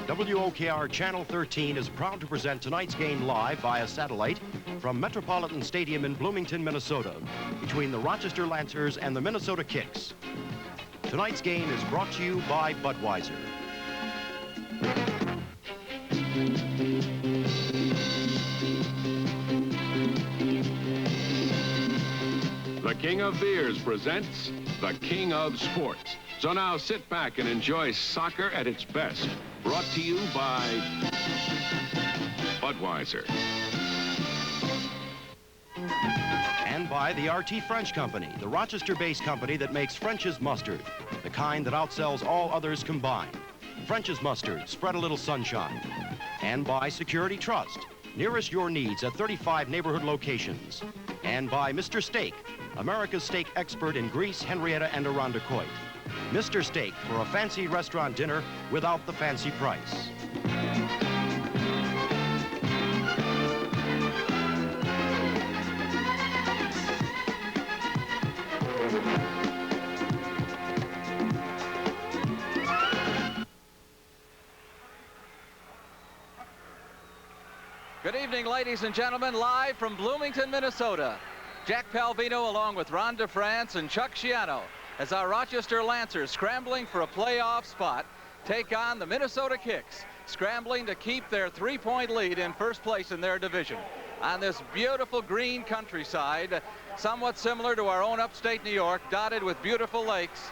WOKR Channel 13 is proud to present tonight's game live via satellite from Metropolitan Stadium in Bloomington, Minnesota, between the Rochester Lancers and the Minnesota Kicks. Tonight's game is brought to you by Budweiser. The King of Beers presents the King of Sports. So now sit back and enjoy soccer at its best. Brought to you by Budweiser. And by the RT French Company, the Rochester-based company that makes French's mustard, the kind that outsells all others combined. French's mustard, spread a little sunshine. And by Security Trust, nearest your needs at 35 neighborhood locations. And by Mr. Steak, America's steak expert in Greece, Henrietta, and Irondequoit. Mr. Steak for a fancy restaurant dinner without the fancy price. Good evening, ladies and gentlemen, live from Bloomington, Minnesota. Jack Palvino along with Ron DeFrance and Chuck Schiano as our Rochester Lancers, scrambling for a playoff spot, take on the Minnesota Kicks, scrambling to keep their three-point lead in first place in their division. On this beautiful green countryside, somewhat similar to our own upstate New York, dotted with beautiful lakes,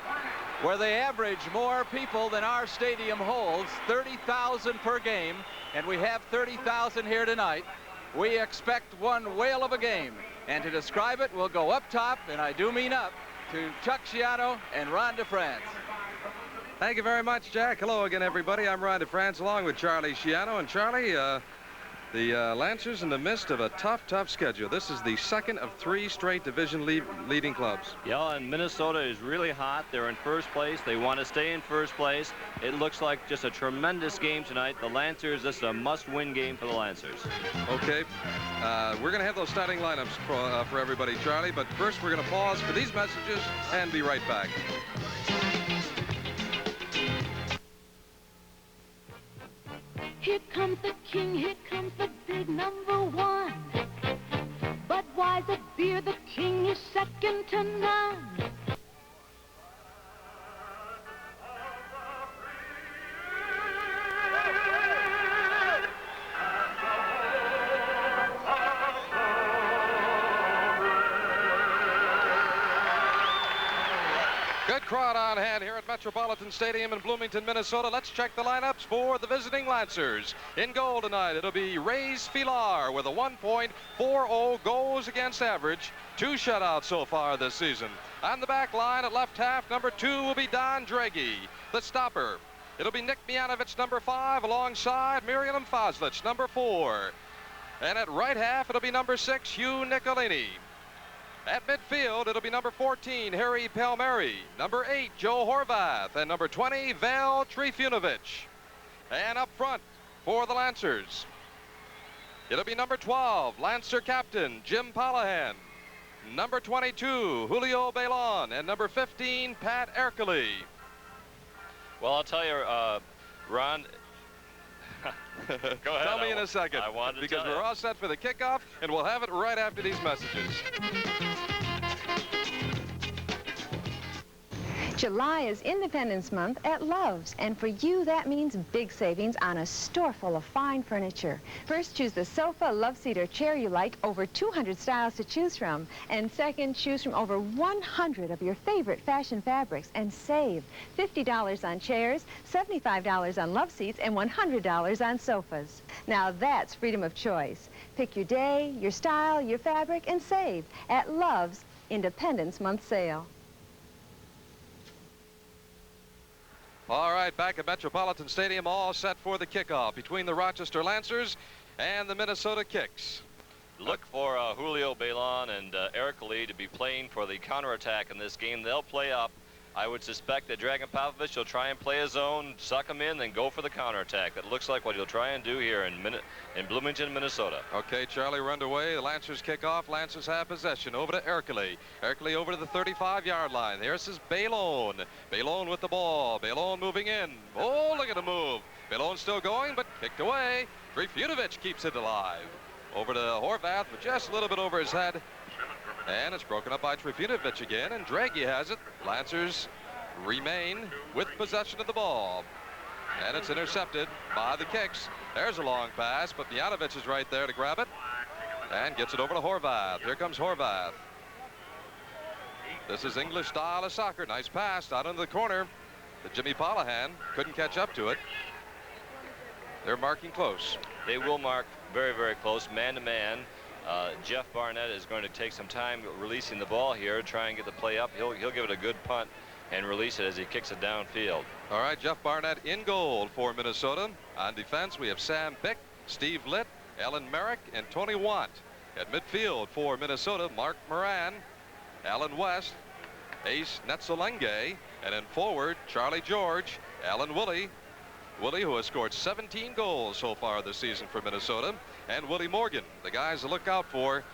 where they average more people than our stadium holds, 30,000 per game, and we have 30,000 here tonight. We expect one whale of a game, and to describe it, we'll go up top, and I do mean up, to Chuck Schiano and Ron DeFrance. Thank you very much, Jack. Hello again, everybody. I'm Ron DeFrance along with Charlie Schiano. And Charlie, the Lancers in the midst of a tough schedule. This is the second of 3 straight division leading clubs. Yeah, and Minnesota is really hot. They're in first place. They want to stay in first place. It looks like just a tremendous game tonight. The Lancers, this is a must-win game for the Lancers. Okay. We're going to have those starting lineups for everybody, Charlie. But first, we're going to pause for these messages and be right back. Here comes the king, here comes the big number one. Budweiser beer, the king is second to none. Good crowd on hand here at Metropolitan Stadium in Bloomington, Minnesota. Let's check the lineups for the visiting Lancers. In goal tonight, it'll be Reyes Filar with a 1.40 goals against average. 2 shutouts so far this season. On the back line at left half, number 2 will be Don Draghi, the stopper. It'll be Nick Mianovich, number 5, alongside Miriam Foslich, number 4. And at right half, it'll be number 6, Hugh Nicolini. At midfield, it'll be number 14, Harry Palmieri, number 8, Joe Horvath, and number 20, Val Trifunovic. And up front for the Lancers, it'll be number 12, Lancer captain Jim Pollihan, number 22, Julio Belon, and number 15, Pat Erkely. Well, I'll tell you, Ron. Go ahead. Tell me in a second. I wanted to because tell we're you. all set for the kickoff, and we'll have it right after these messages. July is Independence Month at Love's, and for you that means big savings on a store full of fine furniture. First, choose the sofa, love seat, or chair you like, over 200 styles to choose from. And second, choose from over 100 of your favorite fashion fabrics and save $50 on chairs, $75 on love seats, and $100 on sofas. Now that's freedom of choice. Pick your day, your style, your fabric, and save at Love's Independence Month sale. All right, back at Metropolitan Stadium, all set for the kickoff between the Rochester Lancers and the Minnesota Kicks. Look for Julio Belon and Erkely to be playing for the counterattack in this game. They'll play up I would suspect that Dragan Popovich will try and play his own, suck him in, then go for the counterattack. That looks like what he'll try and do here in Bloomington, Minnesota. Okay, Charlie, we're underway. The Lancers kick off. Lancers have possession. Over to Ercole. Ercole over to the 35-yard line. There's his Baylone. Baylone with the ball. Baylone moving in. Oh, look at the move. Baylone still going, but kicked away. Trifunovic keeps it alive. Over to Horvath, but just a little bit over his head. And it's broken up by Trifunovic again, and Draghi has it. Lancers remain with possession of the ball. And it's intercepted by the Kicks. There's a long pass, but Mijanovic is right there to grab it. And gets it over to Horvath. Here comes Horvath. This is English style of soccer. Nice pass out into the corner. But Jimmy Pollihan couldn't catch up to it. They're marking close. They will mark very, very close, man-to-man. Jeff Barnett is going to take some time releasing the ball here, try and get the play up. He'll give it a good punt and release it as he kicks it downfield. All right, Jeff Barnett in goal for Minnesota. On defense, we have Sam Pick, Steve Litt, Ellen Merrick, and Tony Want. At midfield for Minnesota, Mark Moran, Alan West, Ace Netzelenge, and in forward, Charlie George, Alan Woolley. Woolley, who has scored 17 goals so far this season for Minnesota, and Willie Morgan. The guys to look out for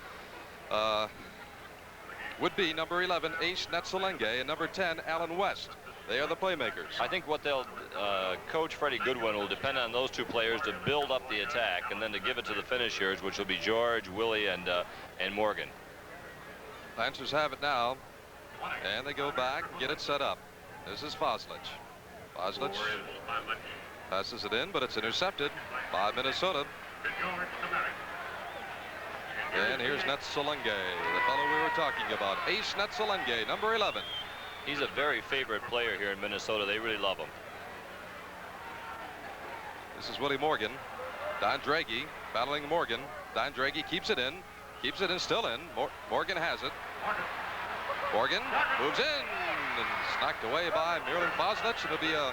would be number 11, Ace Netzelenge, and number 10, Alan West. They are the playmakers. I think what they'll coach Freddie Goodwin will depend on those two players to build up the attack and then to give it to the finishers, which will be George, Willie, and Morgan. Lancers have it now, and they go back and get it set up. This is Foslich. Foslich passes it in, but it's intercepted by Minnesota. And here's Netzelenge, the fellow we were talking about, Ace Netzelenge, number 11. He's a very favorite player here in Minnesota. They really love him. This is Willie Morgan. Don Draghi battling Morgan. Don Draghi keeps it in, still in. Morgan has it. Morgan moves in, and it's knocked away by Miralem Foslich. It'll be a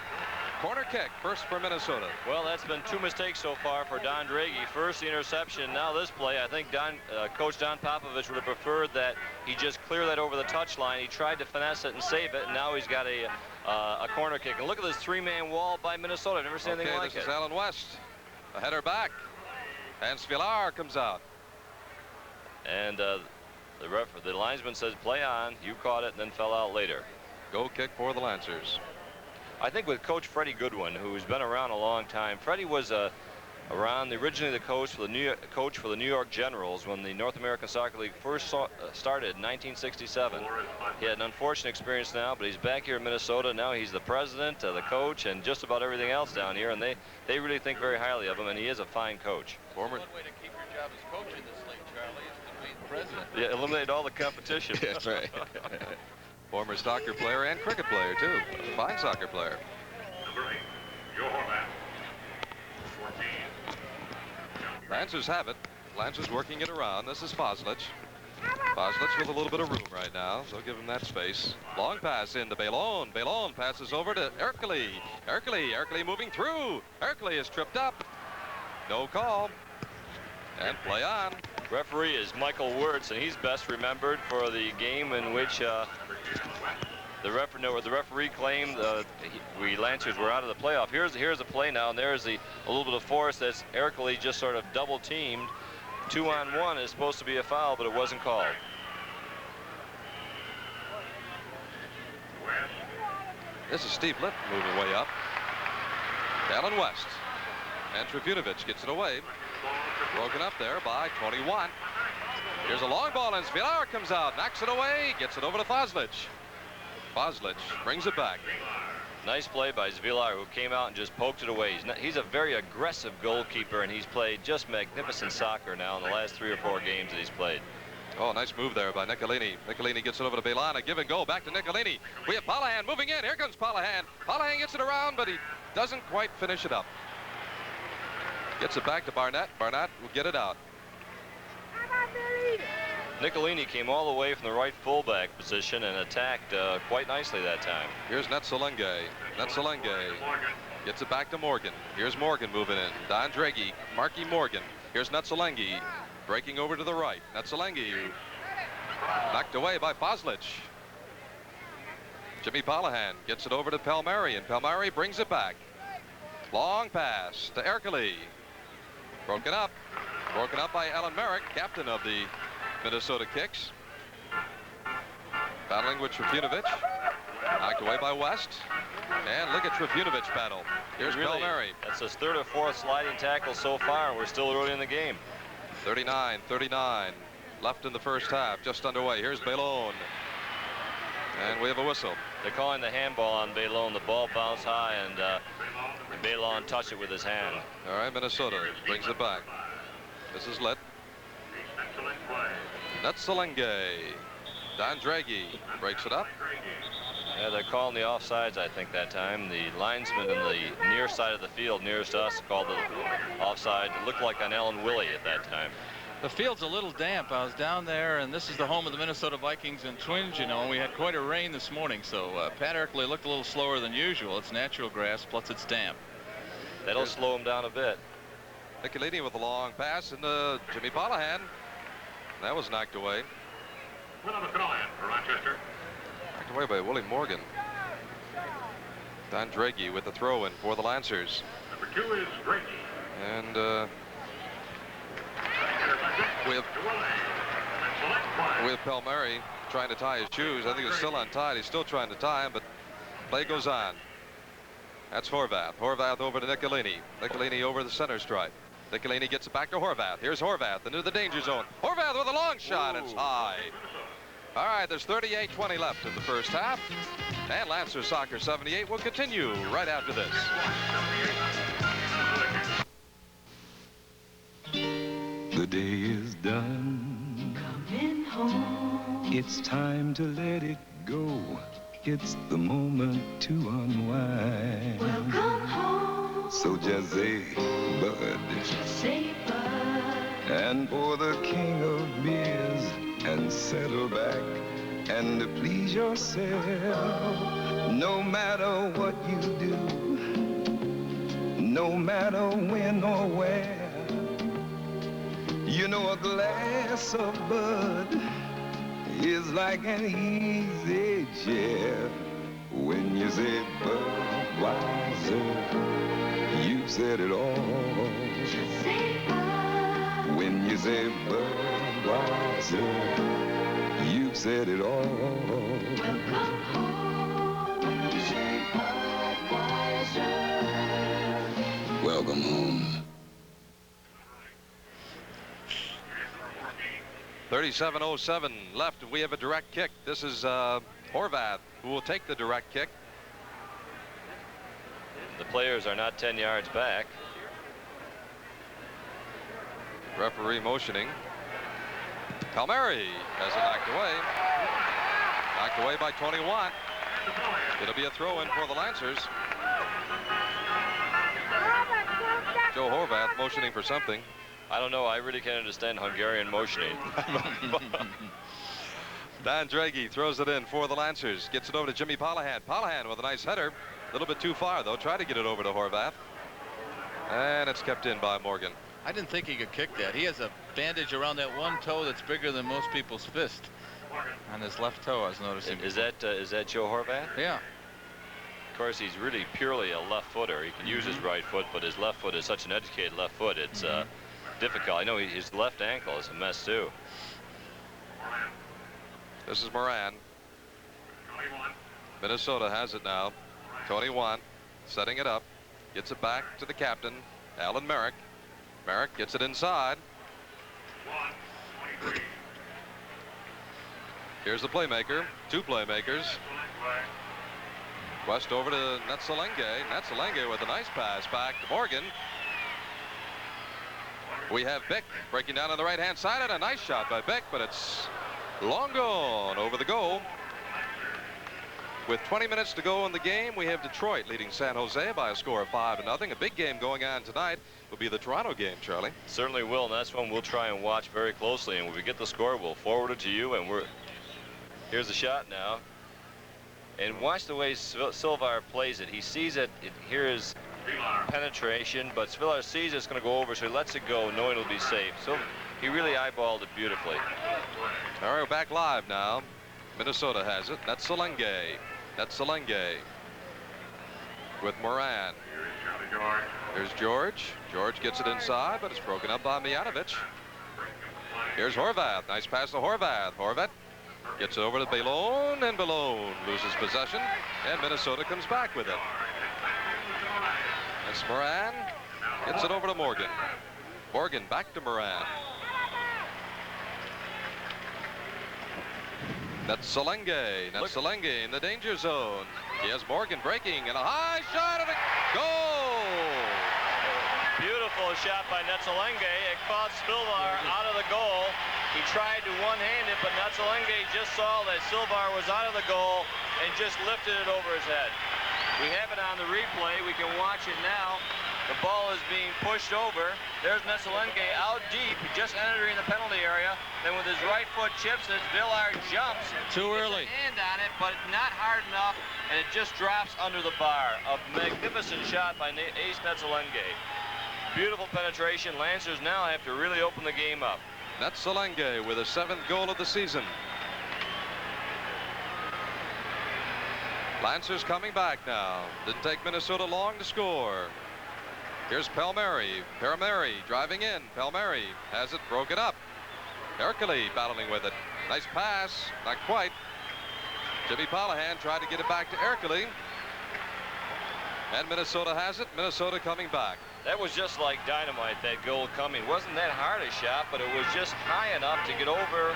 corner kick, first for Minnesota. Well, that's been two mistakes so far for Don Draghi. First, the interception. Now this play. I think Coach Don Popovich would have preferred that he just clear that over the touchline. He tried to finesse it and save it, and now he's got a corner kick. And look at this three-man wall by Minnesota. I've never seen anything like it. This is Alan West. A header back. And Svilar comes out. And the linesman says, play on. You caught it and then fell out later. Goal kick for the Lancers. I think with Coach Freddie Goodwin, who's been around a long time. Freddie was originally the coach for the New York Generals when the North American Soccer League first started in 1967. He had an unfortunate experience now, but he's back here in Minnesota. Now he's the president, the coach, and just about everything else down here, and they really think very highly of him, and he is a fine coach. One way to keep your job as coach in this league, Charlie, is to be the president. Yeah, eliminate all the competition. That's right. Former soccer player and cricket player, too. Fine soccer player. Number 8, Joe Horvath. 14. Lancers have it. Lancers working it around. This is Foslich. Foslich with a little bit of room right now, so give him that space. Long pass into Baylone. Baylone passes over to Ercole. Ercole moving through. Ercole is tripped up. No call. And play on. Referee is Michael Wirtz, and he's best remembered for the game in which the referee claimed we Lancers were out of the playoff. Here's a play now, and there's a little bit of force that's Ercole just sort of double teamed. 2-on-1 is supposed to be a foul, but it wasn't called. This is Steve Litt moving way up. Alan West. And Trifunovic gets it away. Broken up there by Tony Want. Here's a long ball, and Svilar comes out, knocks it away, gets it over to Foslich. Foslich brings it back. Nice play by Svilar, who came out and just poked it away. He's a very aggressive goalkeeper, and he's played just magnificent soccer now in the last 3 or 4 games that he's played. Oh, nice move there by Nicolini. Nicolini gets it over to Baylana. Give and go back to Nicolini. We have Pollihan moving in. Here comes Pollihan. Pollihan gets it around, but he doesn't quite finish it up. Gets it back to Barnett. Barnett will get it out. Nicolini came all the way from the right fullback position and attacked quite nicely that time. Here's Netzelenge. Netzelenge gets it back to Morgan. Here's Morgan moving in. Don Draghi, Marky Morgan. Here's Netzelenge breaking over to the right. Netzelenge knocked away by Foslich. Jimmy Pollihan gets it over to Palmieri, and Palmieri brings it back. Long pass to Ercole. Broken up by Alan Merrick, captain of the Minnesota Kicks. Battling with Trifunovic. Knocked away by West. And look at Trifunovic battle. Here's Palmieri. That's his third or fourth sliding tackle so far, and we're still early in the game. 39-39 left in the first half, just underway. Here's Baylon. And we have a whistle. They're calling the handball on Baylon. The ball bounced high, and Baylon touched it with his hand. All right, Minnesota brings it back. This is lit. Netzelenge. Don Draghi breaks it up. Yeah, they're calling the offsides, I think, that time. The linesman in the near side of the field nearest us called the offside. It looked like on Ellen Willie at that time. The field's a little damp. I was down there, and this is the home of the Minnesota Vikings and Twins, you know, and we had quite a rain this morning, so Pat Ercole looked a little slower than usual. It's natural grass, plus it's damp. That'll slow him down a bit. Nicolini with a long pass, and Jimmy Pollihan. That was knocked away. Number 9 for Rochester. Knocked away by Willie Morgan. Don Draghi with the throw-in for the Lancers. Number 2 is Draghi. And we have Palmieri trying to tie his shoes. I think it's still untied. He's still trying to tie him, but play goes on. That's Horvath. Horvath over to Nicolini. Nicolini over the center stripe. Nicolini gets it back to Horvath. Here's Horvath into the danger zone. Horvath with a long shot. It's high. All right, there's 38-20 left in the first half. And Lancers Soccer 78 will continue right after this. The day is done. Coming home. It's time to let it go. It's the moment to unwind. Welcome home. So just say, bud. Say bud. And pour the king of beers and settle back and please yourself. No matter what you do, no matter when or where, you know a glass of bud is like an easy chair. When you say Budweiser, you've said it all. Just say bud. When you say Budweiser, you've said it all. Welcome home. When you say Budweiser. Welcome home. 37:07 left. We have a direct kick. This is Horvath who will take the direct kick. The players are not 10 yards back. Referee motioning. Palmieri has it knocked away. Knocked away by 21. It'll be a throw-in for the Lancers. Joe Horvath motioning for something. I don't know. I really can't understand Hungarian motioning. Don Draghi throws it in for the Lancers. Gets it over to Jimmy Pollihan. Pollihan with a nice header. A little bit too far, though. Try to get it over to Horvath. And it's kept in by Morgan. I didn't think he could kick that. He has a bandage around that one toe that's bigger than most people's fist on his left toe, I was noticing. Is that Joe Horvath? Yeah. Of course, he's really purely a left footer. He can use his right foot, but his left foot is such an educated left foot. It's difficult. I know his left ankle is a mess too. This is Moran. Minnesota has it now. Tony Wan setting it up. Gets it back to the captain, Alan Merrick. Merrick gets it inside. Here's the playmaker. Two playmakers. West over to Netzelenge. Netzelenge with a nice pass back to Morgan. We have Bick breaking down on the right-hand side, and a nice shot by Bick, but it's long gone over the goal. With 20 minutes to go in the game, we have Detroit leading San Jose by a score of 5-0. A big game going on tonight will be the Toronto game, Charlie. Certainly will, and that's one we'll try and watch very closely. And when we get the score, we'll forward it to you. And here's the shot now. And watch the way Silvar plays it. He sees it. Here is penetration, but Svilar sees it's going to go over, so he lets it go, knowing it'll be safe. So he really eyeballed it beautifully. All right, we're back live now. Minnesota has it. Netzelenge That's Selenge with Moran. Here's George. George gets it inside, but it's broken up by Mijatovic. Here's Horvath. Nice pass to Horvath. Horvath gets it over to Ballone, and Ballone loses possession, and Minnesota comes back with it. That's Moran. Gets it over to Morgan. Morgan back to Moran. That's Selenge. That's Selenge in the danger zone. He has Morgan breaking, and a high shot and a goal. Beautiful shot by Netzelenge. It caught Spilvar out of the goal. He tried to one-hand it, but Netzelenge just saw that Silvar was out of the goal and just lifted it over his head. We have it on the replay. We can watch it now. The ball is being pushed over. There's Netzelenge out deep, just entering the penalty area. Then with his right foot chips it, Villar jumps. Too early. Gets a hand on it, but not hard enough, and it just drops under the bar. A magnificent shot by Ace Netzelenge. Beautiful penetration. Lancers now have to really open the game up. That's Selenge with his 7th goal of the season. Lancers coming back now. Didn't take Minnesota long to score. Here's Palmieri. Palmieri driving in. Palmieri has it broken up. Ercole battling with it. Nice pass. Not quite. Jimmy Pollihan tried to get it back to Ercole. And Minnesota has it. Minnesota coming back. That was just like dynamite, that goal coming. Wasn't that hard a shot, but it was just high enough to get over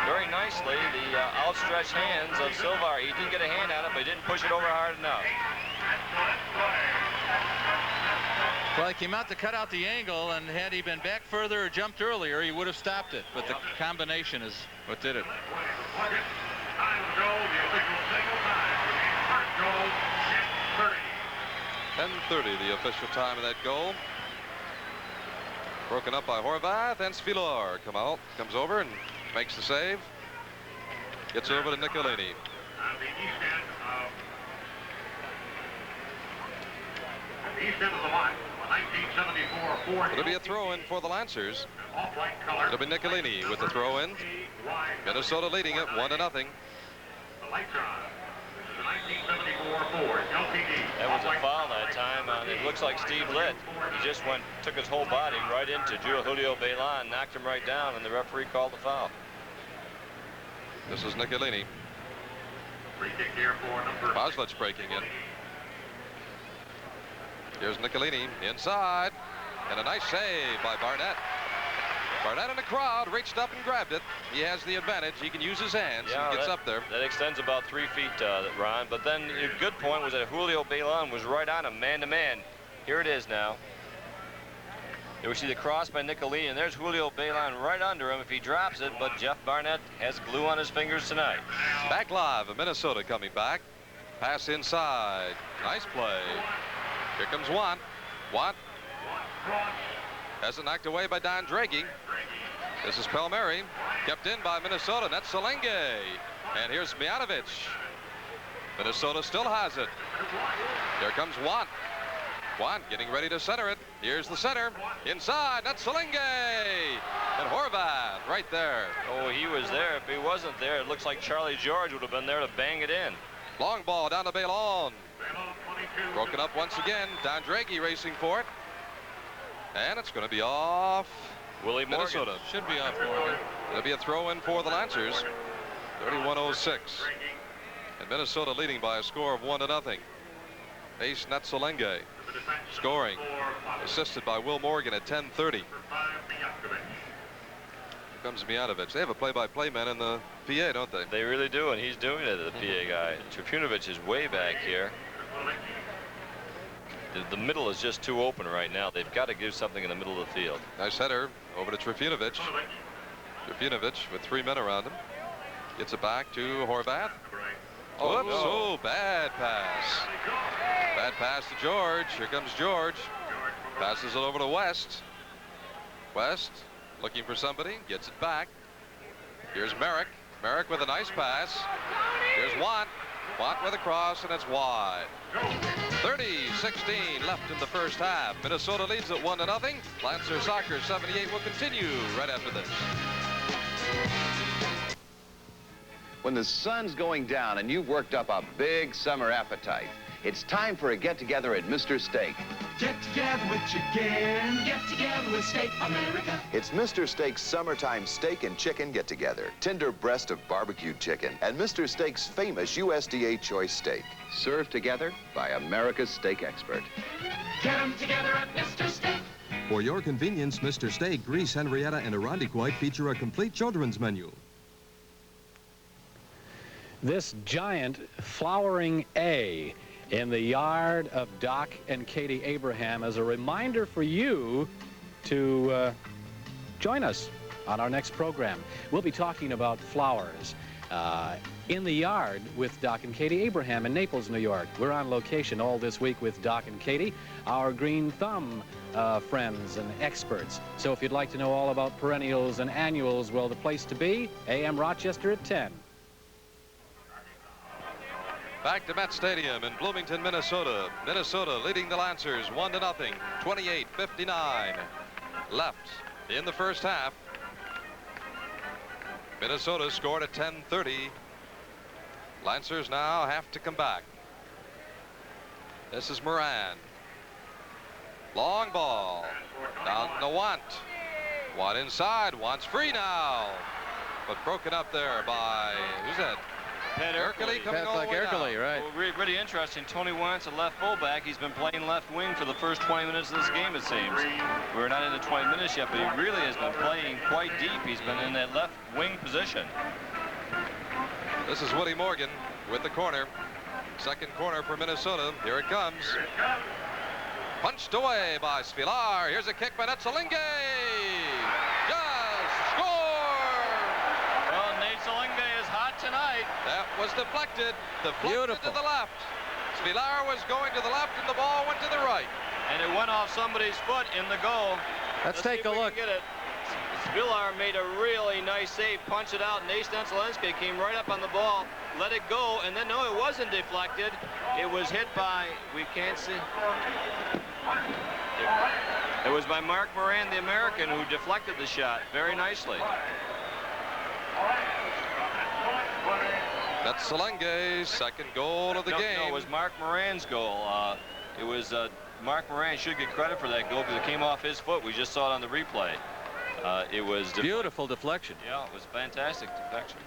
very nicely the outstretched hands of Silvar. He did get a hand on it, but he didn't push it over hard enough. Well, he came out to cut out the angle, and had he been back further or jumped earlier, he would have stopped it. But the combination is what did it. 10:30, the official time of that goal. Broken up by Horvath, and Svilar comes over and makes the save. Gets over to Nicolini. It'll be a throw-in for the Lancers. It'll be Nicolini with the throw-in. Minnesota leading it 1-0. That was a foul that time on, it looks like Steve Litt. He just took his whole body right into Julio Bailan, knocked him right down, and the referee called the foul. This is Nicolini. Boslich breaking in. Here's Nicolini inside, and a nice save by Barnett. Barnett in the crowd reached up and grabbed it. He has the advantage. He can use his hands. Yeah, he gets up there. That extends about 3 feet, Ron. But then a good point was that Julio Bailan was right on him, man-to-man. Here it is now. There we see the cross by Nicolini, and there's Julio Bailan right under him if he drops it. But Jeff Barnett has glue on his fingers tonight. Back live, Minnesota coming back. Pass inside. Nice play. Here comes Watt. Watt has it knocked away by Don Draghi. This is Palmieri, kept in by Minnesota, and that's Selenge. And here's Mijatovic. Minnesota still has it. There comes Watt. Watt getting ready to center it. Here's the center. Inside, that's Selenge. And Horvath right there. Oh, he was there. If he wasn't there, it looks like Charlie George would have been there to bang it in. Long ball down to Ballone. Broken up once again. Don Draghi racing for it. And it's going to be off Willie Minnesota. Morgan. Should be off Morgan. It'll be a throw-in for the Lancers. 31:06. And Minnesota leading by a score of 1-0. Ace Netzelenge scoring, assisted by Will Morgan at 10:30. Here comes Mijatovic. They have a play-by-play man in the PA, don't they? They really do, and he's doing it, the PA guy. Trifunovic is way back here. The middle is just too open right now. They've got to do something in the middle of the field. Nice header over to Trifunovic. Trifunovic with 3 men around him. Gets it back to Horvath. Oh, Whoops, no. Bad pass. Bad pass to George. Here comes George. Passes it over to West. West looking for somebody. Gets it back. Here's Merrick. Merrick with a nice pass. Here's Watt. Watt with a cross, and it's wide. 30-16 left in the first half. Minnesota leads at 1-0. Lancer Soccer 78 will continue right after this. When the sun's going down and you've worked up a big summer appetite, it's time for a get-together at Mr. Steak. Get together with chicken. Get together with Steak America. It's Mr. Steak's summertime steak and chicken get-together. Tender breast of barbecued chicken and Mr. Steak's famous USDA choice steak. Served together by America's steak expert. Get them together at Mr. Steak. For your convenience, Mr. Steak, Grease, Henrietta, and Irondequoit feature a complete children's menu. This giant flowering A in the yard of Doc and Katie Abraham as a reminder for you to join us on our next program. We'll be talking about flowers in the yard with Doc and Katie Abraham in Naples, New York. We're on location all this week with Doc and Katie, our Green Thumb friends and experts. So if you'd like to know all about perennials and annuals, well, the place to be, AM Rochester at 10. Back to Met Stadium in Bloomington, Minnesota. Minnesota leading the Lancers 1-0, 28-59 left in the first half. Minnesota scored at 10:30. Lancers now have to come back. This is Moran. Long ball down to Want. Want inside. Want's free now, but broken up there by who's that? Pat Ercole coming all the way down. Right. Well, really interesting. Tony Want's a left fullback. He's been playing left wing for the first 20 minutes of this game, it seems. We're not into 20 minutes yet, but he really has been playing quite deep. He's been in that left wing position. This is Woody Morgan with the corner. Second corner for Minnesota. Here it comes. Punched away by Spilar. Here's a kick by Netzelinge. Just score! Well, Netzelinge is hot tonight. That was deflected. Beautiful. To the left. Spilar was going to the left and the ball went to the right. And it went off somebody's foot in the goal. Let's take a look. Get it. Spilar made a really nice save, punched it out. Nate Netzelinge came right up on the ball, let it go, and then no, it wasn't deflected. It was hit by, we can't see. It was by Mark Moran, the American, who deflected the shot very nicely. Netzelinge's second goal of the game. No, it was Mark Moran's goal. It was Mark Moran should get credit for that goal because it came off his foot. We just saw it on the replay. It was beautiful deflection. Yeah, it was fantastic deflection.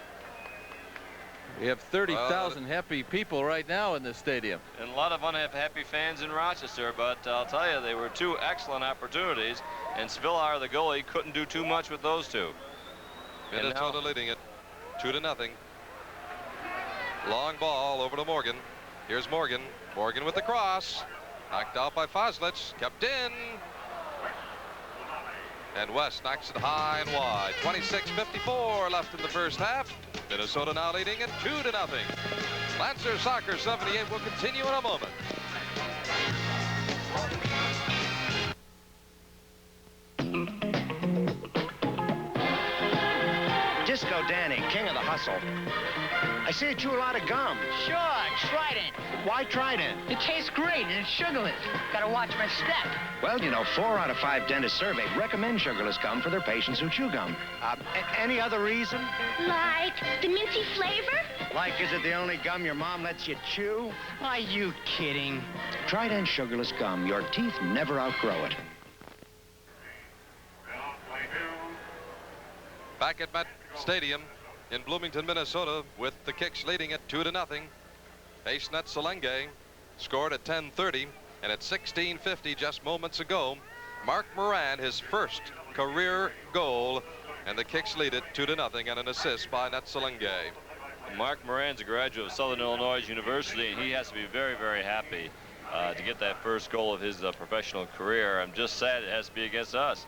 We have 30,000 happy people right now in this stadium. And a lot of unhappy fans in Rochester, but I'll tell you, they were two excellent opportunities, and Spilar, the goalie, couldn't do too much with those two. Minnesota leading it 2-0. Long ball over to Morgan. Here's Morgan. Morgan with the cross. Knocked out by Foslich. Kept in. And West knocks it high and wide. 26:54 left in the first half. Minnesota now leading it 2-0. Lancer Soccer 78 will continue in a moment. Disco Danny, king of the hustle. I see you chew a lot of gum. Sure, Trident. Why Trident? It tastes great and it's sugarless. Gotta watch my step. Well, you know, 4 out of 5 dentists surveyed recommend sugarless gum for their patients who chew gum. Any other reason? Like the minty flavor? Like, is it the only gum your mom lets you chew? Are you kidding? Trident sugarless gum. Your teeth never outgrow it. Back at Met Stadium in Bloomington, Minnesota, with the Kicks leading it 2-0. Ace Netzelinge scored at 10:30, and at 16:50 just moments ago, Mark Moran, his first career goal, and the Kicks lead it 2-0, and an assist by Netzelinge. Mark Moran's a graduate of Southern Illinois University, and he has to be very, very happy to get that first goal of his professional career. I'm just sad it has to be against us.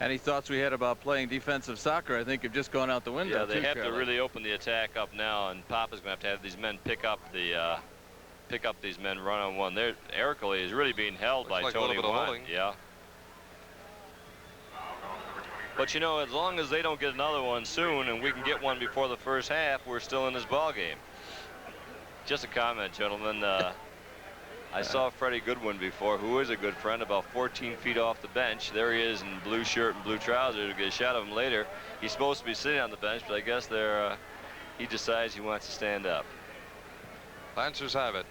Any thoughts we had about playing defensive soccer, I think, have just gone out the window. Yeah, they have to really open the attack up now, and Papa's going to have these men pick up these men one-on-one. Ercole is really being held by Tony Want. Yeah. But you know, as long as they don't get another one soon, and we can get one before the first half, we're still in this ball game. Just a comment, gentlemen. I saw Freddie Goodwin before, who is a good friend, about 14 feet off the bench. There he is in blue shirt and blue trousers. We'll get a shot of him later. He's supposed to be sitting on the bench, but I guess they're he decides he wants to stand up. Lancers have it.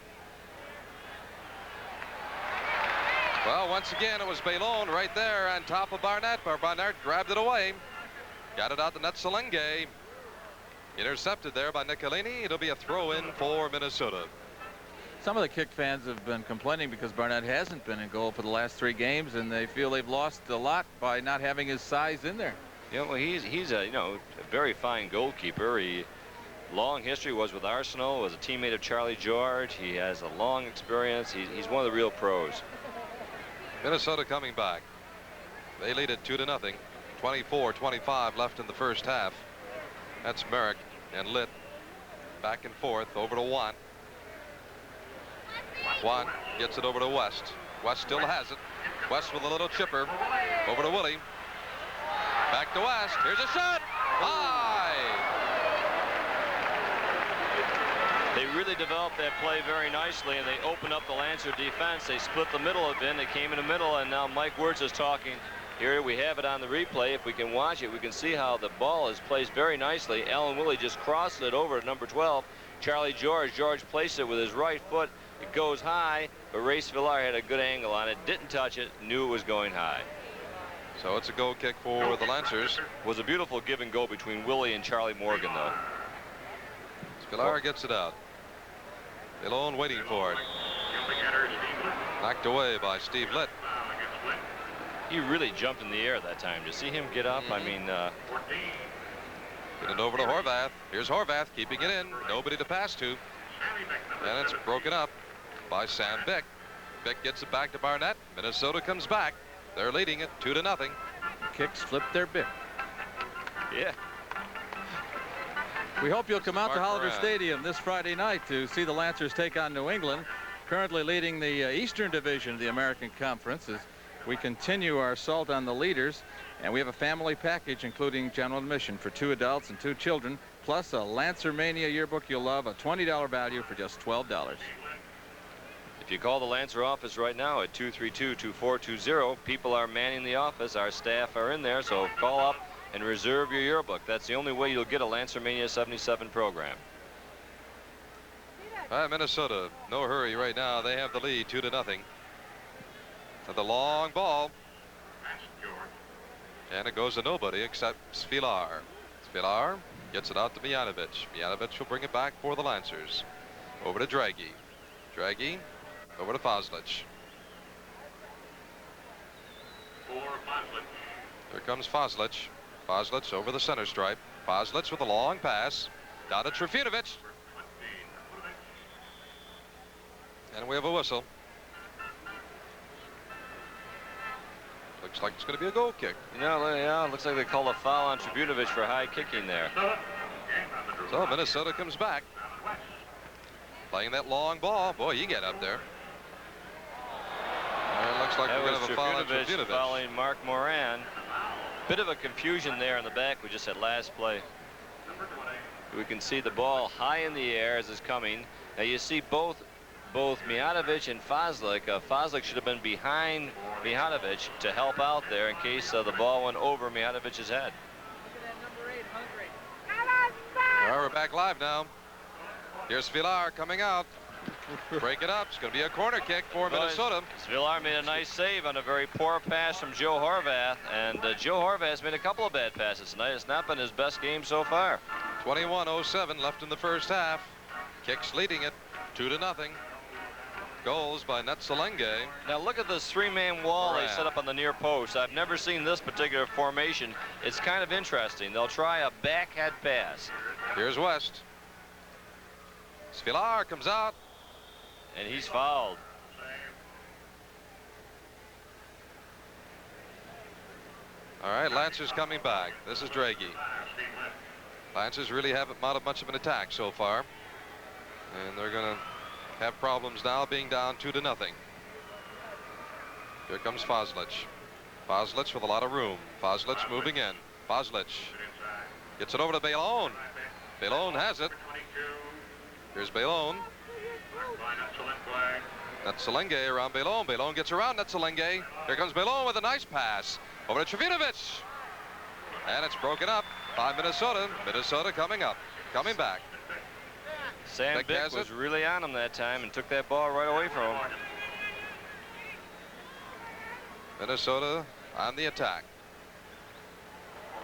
Well, once again, it was Bailon right there on top of Barnett, but Barnett grabbed it away. Got it out to Netzelenge. Intercepted there by Nicolini. It'll be a throw-in for Minnesota. Some of the Kick fans have been complaining because Barnett hasn't been in goal for the last 3 games, and they feel they've lost a lot by not having his size in there. Yeah, well, he's a, you know, a very fine goalkeeper. He long history, was with Arsenal, was a teammate of Charlie George. He has a long experience. He's one of the real pros. Minnesota coming back. They lead it 2-0. 24-25 left in the first half. That's Merrick and Litt back and forth over to Watt. Watt gets it over to West. West still has it. West with a little chipper over to Willie. Back to West. Here's a shot. High. They really developed that play very nicely, and they opened up the Lancer defense. They split the middle of it. They came in the middle, and now Mike Wirtz is talking. Here we have it on the replay. If we can watch it, we can see how the ball is placed very nicely. Alan Willie just crossed it over to number 12, Charlie George. George placed it with his right foot. It goes high, but Race Villar had a good angle on it. Didn't touch it. Knew it was going high. So it's a goal kick for the Lancers. It was a beautiful give and go between Willie and Charlie Morgan, though. Villar gets it out. Bailon waiting for it. Knocked away by Steve Litt. He really jumped in the air that time. To see him get up, I mean... Get it over to Horvath. Here's Horvath keeping it in. Nobody to pass to. And it's broken up by Sam Bick. Bick gets it back to Barnett. Minnesota comes back. They're leading it 2-0. Kicks flip their bit. Yeah. We hope you'll come out to Holliday Stadium this Friday night to see the Lancers take on New England, currently leading the Eastern Division of the American Conference, as we continue our assault on the leaders. And we have a family package including general admission for 2 adults and 2 children, plus a Lancer Mania yearbook you'll love, a $20 value for just $12. If you call the Lancer office right now at 232-2420, people are manning the office. Our staff are in there, so call up and reserve your yearbook. That's the only way you'll get a Lancer Mania 77 program. All right, Minnesota, no hurry right now. They have the lead 2-0. And the long ball. And it goes to nobody except Svilar. Svilar gets it out to Mijanovic. Mijanovic will bring it back for the Lancers. Over to Draghi. Draghi over to Foslich. Here comes Foslich. Foslich over the center stripe. Foslich with a long pass. Down to Trifunovic. And we have a whistle. Looks like it's going to be a goal kick. You know, yeah, looks like they called a foul on Tribunovic for high kicking there. So Minnesota comes back. Playing that long ball. Boy, you get up there. And it looks like we're going to have a foul on Trifunovic. Fouling Mark Moran. Bit of a confusion there in the back. We just had last play. We can see the ball high in the air as it's coming. Now you see both Mijanovic and Foslich. Foslich should have been behind Mijanovic to help out there in case the ball went over Mijanovic's head. All right, we're back live now. Here's Villar coming out. Break it up. It's going to be a corner kick for Minnesota. Villar made a nice save on a very poor pass from Joe Horvath, and Joe Horvath's made a couple of bad passes tonight. It's not been his best game so far. 21:07 left in the first half. Kicks leading it 2-0. Goals by Netzelenge. Now look at this 3-man wall they set up on the near post. I've never seen this particular formation. It's kind of interesting. They'll try a backhead pass. Here's West. Svilar comes out. And he's fouled. All right, Lancers coming back. This is Draghi. Lancers really haven't mounted much of an attack so far. And they're going to have problems now, being down 2-0. Here comes Foslich. Foslich with a lot of room. Foslich moving in. Foslich gets it over to Bailon. Bailon has it. Here's Bailon. Netzelenge around Bailon. Bailon gets around Netzelenge. Here comes Bailon with a nice pass over to Trifunovic. And it's broken up by Minnesota. Minnesota coming up. coming back. Sam Bick was really on him that time and took that ball right away from him. Minnesota on the attack.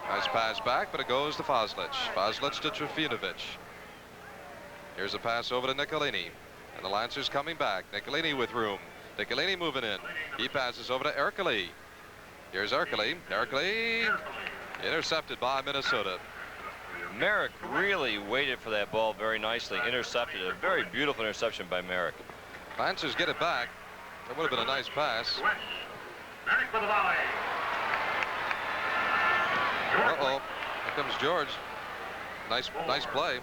Nice pass back, but it goes to Foslich. Foslich to Trifunovic. Here's a pass over to Nicolini. And the Lancers coming back. Nicolini with room. Nicolini moving in. He passes over to Ercole. Here's Ercole. Ercole intercepted by Minnesota. Merrick really waited for that ball very nicely. Intercepted. A very beautiful interception by Merrick. Lancers get it back. That would have been a nice pass. Merrick for the volley. Uh-oh. Here comes George. Nice play.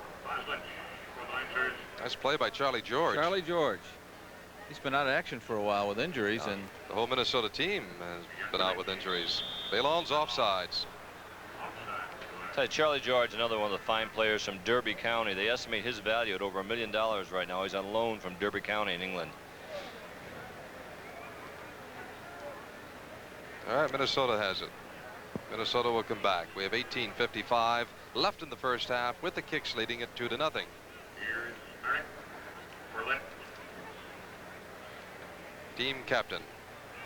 Nice play by Charlie George. Charlie George. He's been out of action for a while with injuries, and the whole Minnesota team has been out with injuries. Bailon's offsides. Charlie George, another one of the fine players from Derby County. They estimate his value at over $1 million right now. He's on loan from Derby County in England. All right, Minnesota has it. Minnesota will come back. We have 18:55 left in the first half with the Kicks leading it 2-0. Here's Merrick for Litt. Team captain,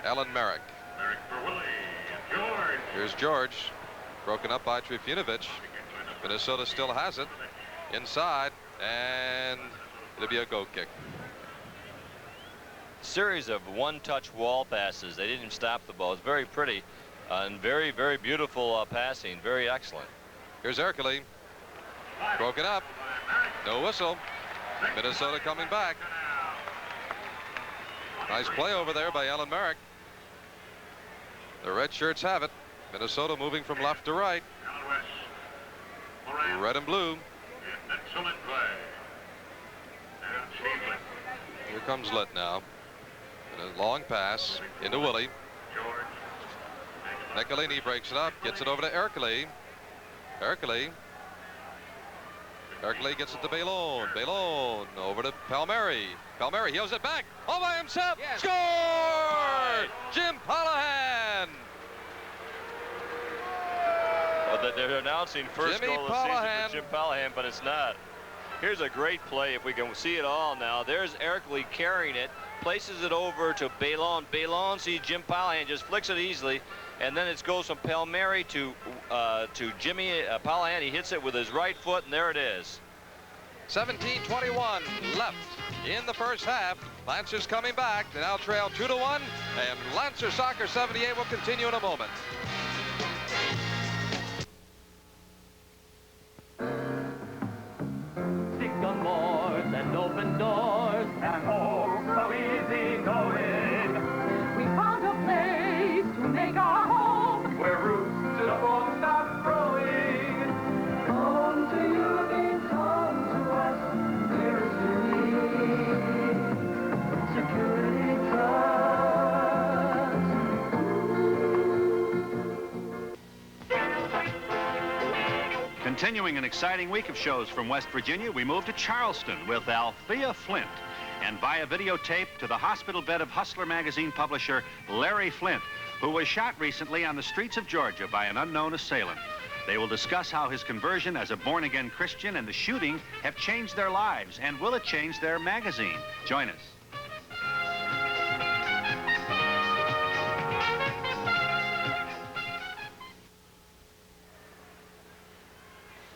Alan Merrick. Merrick for Willie. George. Here's George. Broken up by Trifunovic. Minnesota still has it. Inside, and it'll be a go kick. Series of one-touch wall passes. They didn't stop the ball. It's very pretty and very, very beautiful passing. Very excellent. Here's Ercole. Broken up. No whistle. Minnesota coming back. Nice play over there by Alan Merrick. The red shirts have it. Minnesota moving from left to right. Red and blue. Excellent play. And Steve Litt. Here comes Litt now. And a long pass into Willie. Nicolini breaks it up, gets it over to Ercole. Ercole gets it to Bailon. Bailon over to Palmieri. Palmieri heels it back all by himself. Yes. Score! Jim Pollihan. Well, they're announcing first Jimmy goal of the season for Jim Pollihan, but it's not. Here's a great play if we can see it all now. There's Ercole carrying it, places it over to Bailon. Bailon sees Jim Pollihan, just flicks it easily, and then it goes from Palmieri to Jimmy Pollihan. He hits it with his right foot, and there it is. 17:21 left in the first half. Lancers coming back. They now trail 2-1, and Lancer Soccer 78 will continue in a moment. Sycamores and open doors and oh, so easy going. We found a place to make our home where roots to the won't stop growing. Come to you, then come to us. There's security trust. Continuing an exciting week of shows from West Virginia, we move to Charleston with Althea Flint, and via videotape to the hospital bed of Hustler magazine publisher Larry Flint, who was shot recently on the streets of Georgia by an unknown assailant. They will discuss how his conversion as a born-again Christian and the shooting have changed their lives, and will it change their magazine? Join us.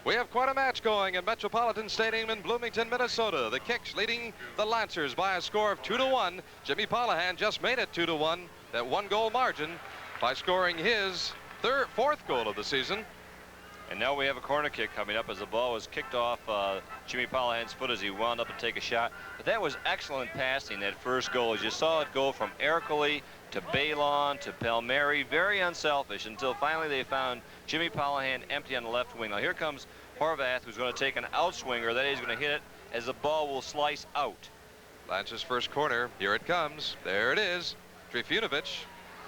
We have quite a match going at Metropolitan Stadium in Bloomington, Minnesota. The Kicks leading the Lancers by a score of 2-1. Jimmy Pollihan just made it 2-1, that one-goal margin, by scoring his fourth goal of the season. And now we have a corner kick coming up as the ball was kicked off Jimmy Pollihan's foot as he wound up to take a shot. But that was excellent passing, that first goal. As you saw it go from Ercole to Bailon to Palmieri, very unselfish, until finally they found Jimmy Pollihan empty on the left wing. Now here comes Horvath, who's going to take an outswinger. That is going to hit it as the ball will slice out. Lancers first corner. Here it comes. There it is. Trifunovic.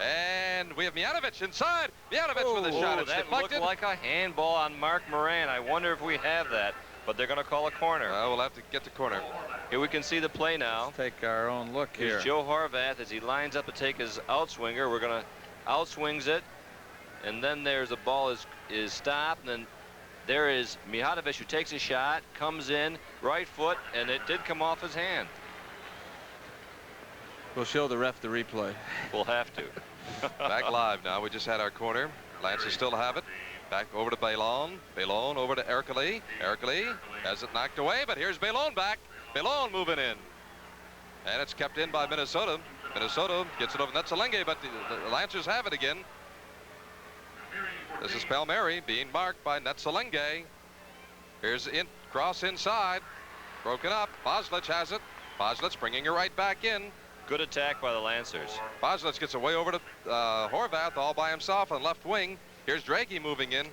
And we have Mijanovic inside. Mijanovic with a shot. It's that deflected. looked like a handball on Mark Moran. I wonder if we have that, but they're going to call a corner. We'll have to get the corner. Here we can see the play now. Let's take our own look here. Here's Joe Horvath as he lines up to take his outswinger. We're going to outswings it, and then there's the ball is stopped, and then there is Mihanovic, who takes a shot, comes in, right foot, and it did come off his hand. We'll show the ref the replay. We'll have to. Back live now. We just had our corner. Lancers still have it. Back over to Bailon. Bailon over to Ercole. Ercole has it knocked away, but here's Bailon back. Bailon moving in. And it's kept in by Minnesota. Minnesota gets it over Netzelenge, but the Lancers have it again. This is Palmieri being marked by Netzelenge. Here's cross inside. Broken up. Boslich has it. Boslich bringing it right back in. Good attack by the Lancers. Boslich gets away over to Horvath all by himself on left wing. Here's Draghi moving in.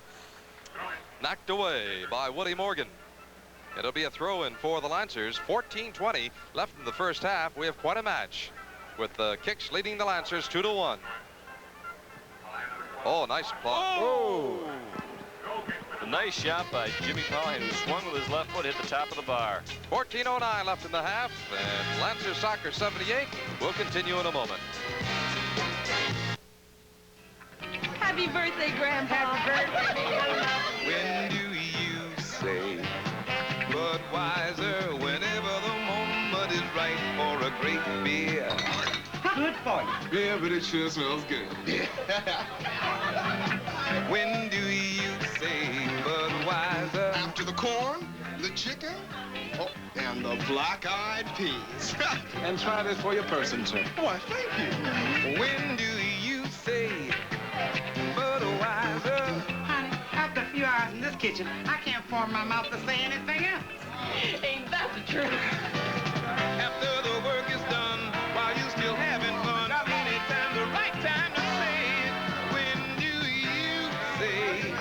Knocked away by Woody Morgan. It'll be a throw-in for the Lancers. 14:20 left in the first half. We have quite a match with the Kicks leading the Lancers 2-1. Oh, nice plot. Oh! A nice shot by Jimmy Pollihan, who swung with his left foot, hit the top of the bar. 14:09 left in the half, and Lancers Soccer 78 will continue in a moment. Happy birthday, Grandpa. Happy birthday. When do you say Budweiser whenever the moment is right for a great beer? Good for you. Yeah, but it sure smells good. When do you say Budweiser? After the corn, the chicken, and the black-eyed peas. And try this for your person, sir. Why, thank you. When do you say Budweiser? Honey, after a few hours in this kitchen, I can't form my mouth to say anything else. Ain't that the truth? After the work is done, while you still having fun, anytime the right time to say it. When do you say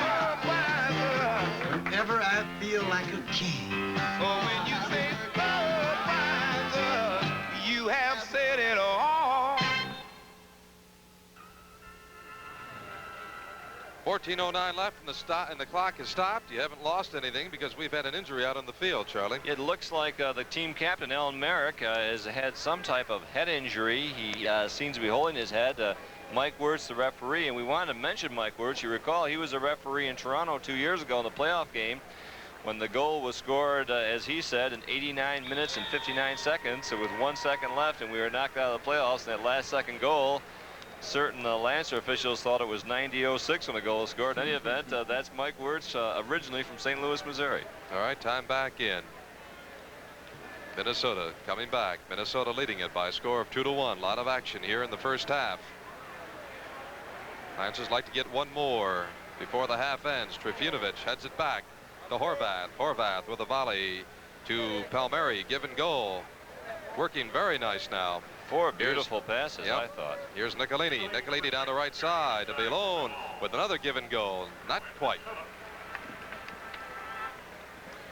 Budweiser? Whenever I feel like a king. Or when you say Budweiser, you have said it all. 14:09 left, and the clock has stopped. You haven't lost anything because we've had an injury out on the field, Charlie. It looks like the team captain, Alan Merrick, has had some type of head injury. He seems to be holding his head. Mike Wirtz, the referee, and we wanted to mention Mike Wirtz. You recall he was a referee in Toronto 2 years ago in the playoff game when the goal was scored, as he said, in 89 minutes and 59 seconds. So with 1 second left, and we were knocked out of the playoffs, and that last second goal, certain Lancer officials thought it was 90:06 when the goal was scored. In any event, that's Mike Wirtz, originally from St. Louis, Missouri. All right, time back in. Minnesota coming back. Minnesota leading it by a score of 2-1. A lot of action here in the first half. Lancers like to get one more before the half ends. Trifunovic heads it back to Horvath. Horvath with a volley to Palmieri. Give and goal. Working very nice now. Four beautiful passes, yep. I thought. Here's Nicolini. Nicolini down the right side to Bailon with another give and goal. Not quite.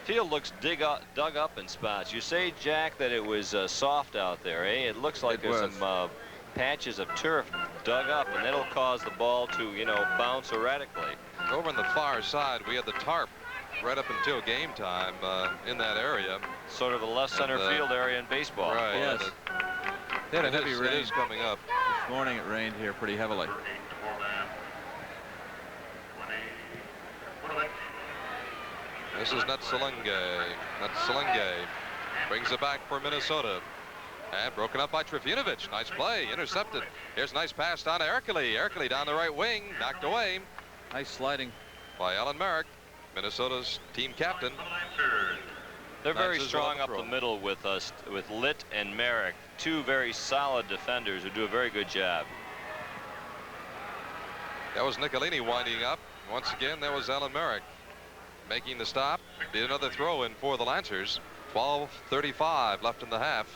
Field looks dug up in spots. You say, Jack, that it was soft out there, eh? It looks like there's some patches of turf dug up, and that'll cause the ball to, you know, bounce erratically. Over on the far side, we had the tarp right up until game time in that area. Sort of the left center field area in baseball. Right. Yes. They had a heavy rain. It is coming up. This morning it rained here pretty heavily. This is Netzelenge. Netzelenge brings it back for Minnesota. And broken up by Trifunovic. Nice play. Intercepted. Here's a nice pass down to Ercole. Ercole down the right wing. Knocked away. Nice sliding by Alan Merrick, Minnesota's team captain. They're very strong up the middle with Litt and Merrick. Two very solid defenders who do a very good job. That was Nicolini winding up. Once again, that was Alan Merrick making the stop. Did another throw in for the Lancers. 12:35 left in the half.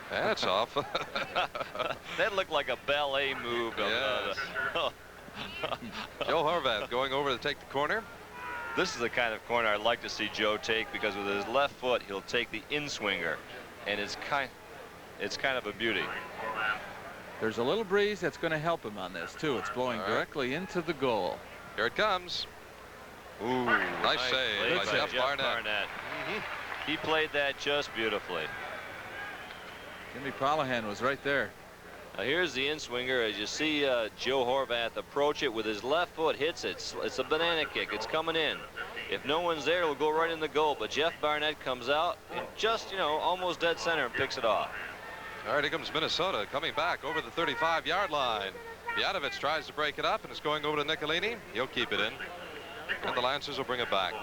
That's off. That looked like a ballet move. Yes. Joe Horvath going over to take the corner. This is the kind of corner I'd like to see Joe take, because with his left foot he'll take the in-swinger, and it's kind of a beauty. There's a little breeze that's going to help him on this too. It's blowing directly into the goal. Here it comes. Ooh, nice save by Jeff Barnett. He played that just beautifully. Jimmy Pollihan was right there. Here's the in-swinger. As you see Joe Horvath approach it with his left foot, hits it. It's a banana kick. It's coming in. If no one's there, it'll go right in the goal. But Jeff Barnett comes out and just, almost dead center and picks it off. All right, here comes Minnesota coming back over the 35-yard line. Mijatovic tries to break it up, and it's going over to Nicolini. He'll keep it in, and the Lancers will bring it back.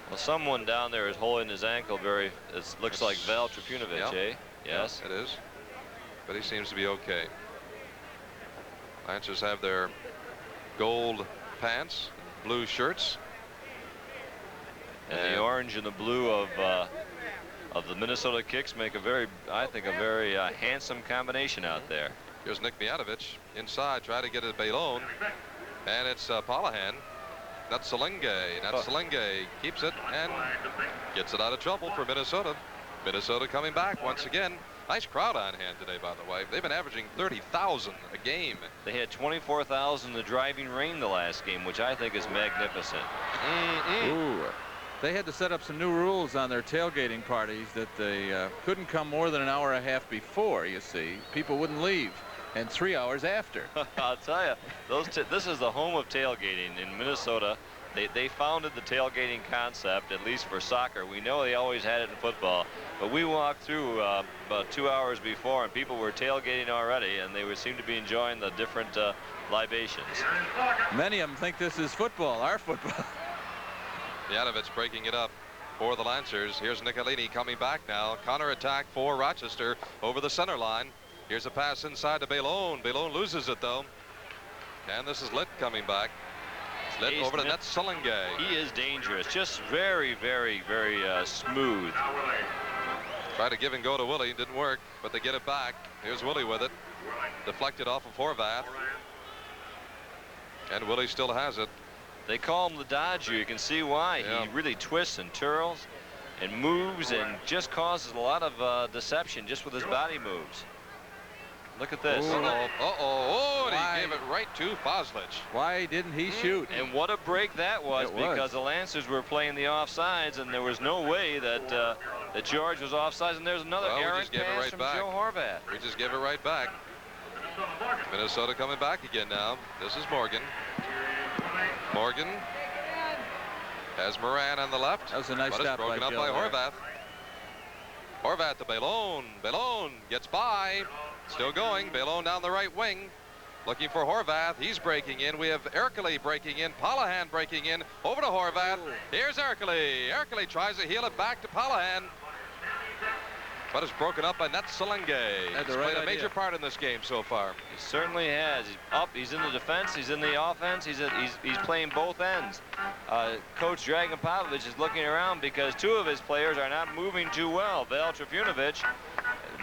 Well, someone down there is holding his ankle it looks like Val Trifunovic, yep. eh? Yes. It is. But he seems to be okay. Lancers have their gold pants, blue shirts. And the orange and the blue of the Minnesota Kicks make I think a very handsome combination out there. Here's Nick Mijatovic inside, try to get it Bailon, and it's Pollihan. Natsalenge keeps it and gets it out of trouble for Minnesota. Minnesota coming back once again. Nice crowd on hand today, by the way. They've been averaging 30,000 a game. They had 24,000 in the driving rain the last game, which I think is magnificent. Ooh. They had to set up some new rules on their tailgating parties that they couldn't come more than an hour and a half before, you see. People wouldn't leave. And 3 hours after. I'll tell you, this is the home of tailgating in Minnesota. They founded the tailgating concept, at least for soccer. We know they always had it in football, but we walked through about 2 hours before, and people were tailgating already, and they would seem to be enjoying the different libations. Many of them think this is football, our football. Mijatovic breaking it up for the Lancers. Here's Nicolini coming back now. Counter attack for Rochester over the center line. Here's a pass inside to Bailon. Bailon loses it, though. And this is Litt coming back. Litt over to Natsalenge. He is dangerous. Just very, very, very smooth. Tried to give and go to Willie. Didn't work, but they get it back. Here's Willie with it. Deflected off of Horvath. And Willie still has it. They call him the Dodger. You can see why. Yeah. He really twists and twirls and moves and just causes a lot of deception just with his body moves. Look at this. Oh, and he gave it right to Foslich. Why didn't he shoot? And what a break that was, because the Lancers were playing the offsides, and there was no way that that George was offsides. And there's another errant pass from Joe Horvath. We just gave it right back. Minnesota coming back again now. This is Morgan. Morgan has Moran on the left. That was a nice stop broken by up Joe by there. Horvath. Horvath to Bailon. Bailon gets by. Still going. Bailon down the right wing. Looking for Horvath. He's breaking in. We have Ercole breaking in. Pollihan breaking in. Over to Horvath. Here's Ercole. Ercole tries to heel it back to Pollihan. But it's broken up by Natsalenge. He's played a major part in this game so far. He certainly has. He's up. He's in the defense. He's in the offense. He's playing both ends. Coach Dragan Popovich is looking around because two of his players are not moving too well. Val Trifunovic,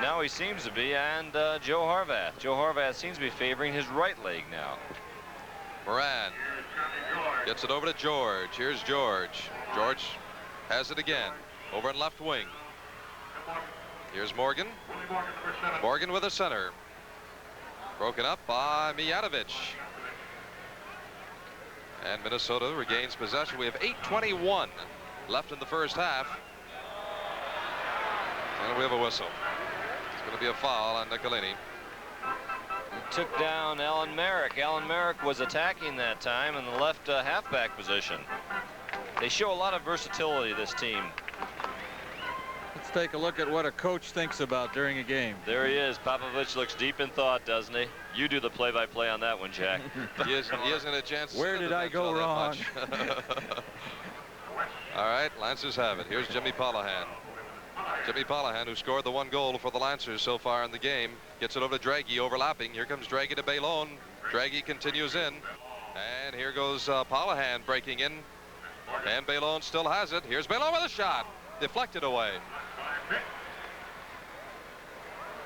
now he seems to be, and Joe Horvath. Joe Horvath seems to be favoring his right leg now. Moran gets it over to George. Here's George. George has it again. Over in left wing. Here's Morgan. Morgan with a center. Broken up by Mijatovic. And Minnesota regains possession. We have 8:21 left in the first half. And we have a whistle. It's going to be a foul on Nicolini. He took down Alan Merrick. Alan Merrick was attacking that time in the left halfback position. They show a lot of versatility, this team. Let's take a look at what a coach thinks about during a game. There he is. Popovich looks deep in thought, doesn't he? You do the play-by-play on that one, Jack. He hasn't had a chance to Where did I go wrong? All right, Lancers have it. Here's Jimmy Pollihan. Jimmy Pollihan, who scored the one goal for the Lancers so far in the game, gets it over to Draghi, overlapping. Here comes Draghi to Bailon. Draghi continues in. And here goes Pollihan breaking in. And Bailon still has it. Here's Bailon with a shot. Deflected away.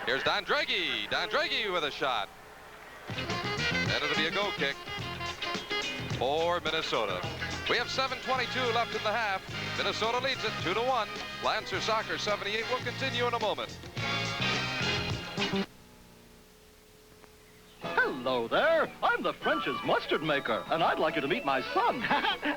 Here's Don Draghi. Don Draghi with a shot. And it'll be a goal kick for Minnesota. We have 7:22 left in the half. Minnesota leads it 2-1. Lancer Soccer 78 will continue in a moment. Hello there. I'm I'm the French's mustard maker, and I'd like you to meet my son.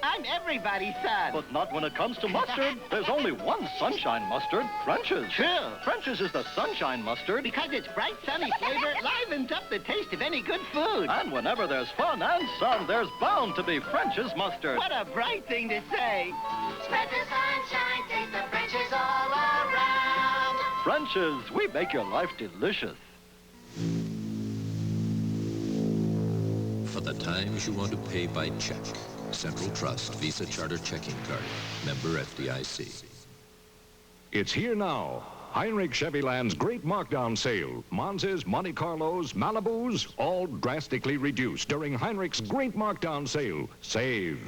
I'm everybody's son. But not when it comes to mustard. There's only one sunshine mustard, French's. True. French's is the sunshine mustard. Because its bright, sunny flavor livens up the taste of any good food. And whenever there's fun and sun, there's bound to be French's mustard. What a bright thing to say. Spread the sunshine, taste the French's all around. French's, we make your life delicious. For the times you want to pay by check. Central Trust Visa Charter Checking Card. Member FDIC. It's here now. Heinrich Chevyland's great markdown sale. Monzas, Monte Carlos, Malibus, all drastically reduced during Heinrich's great markdown sale. Save.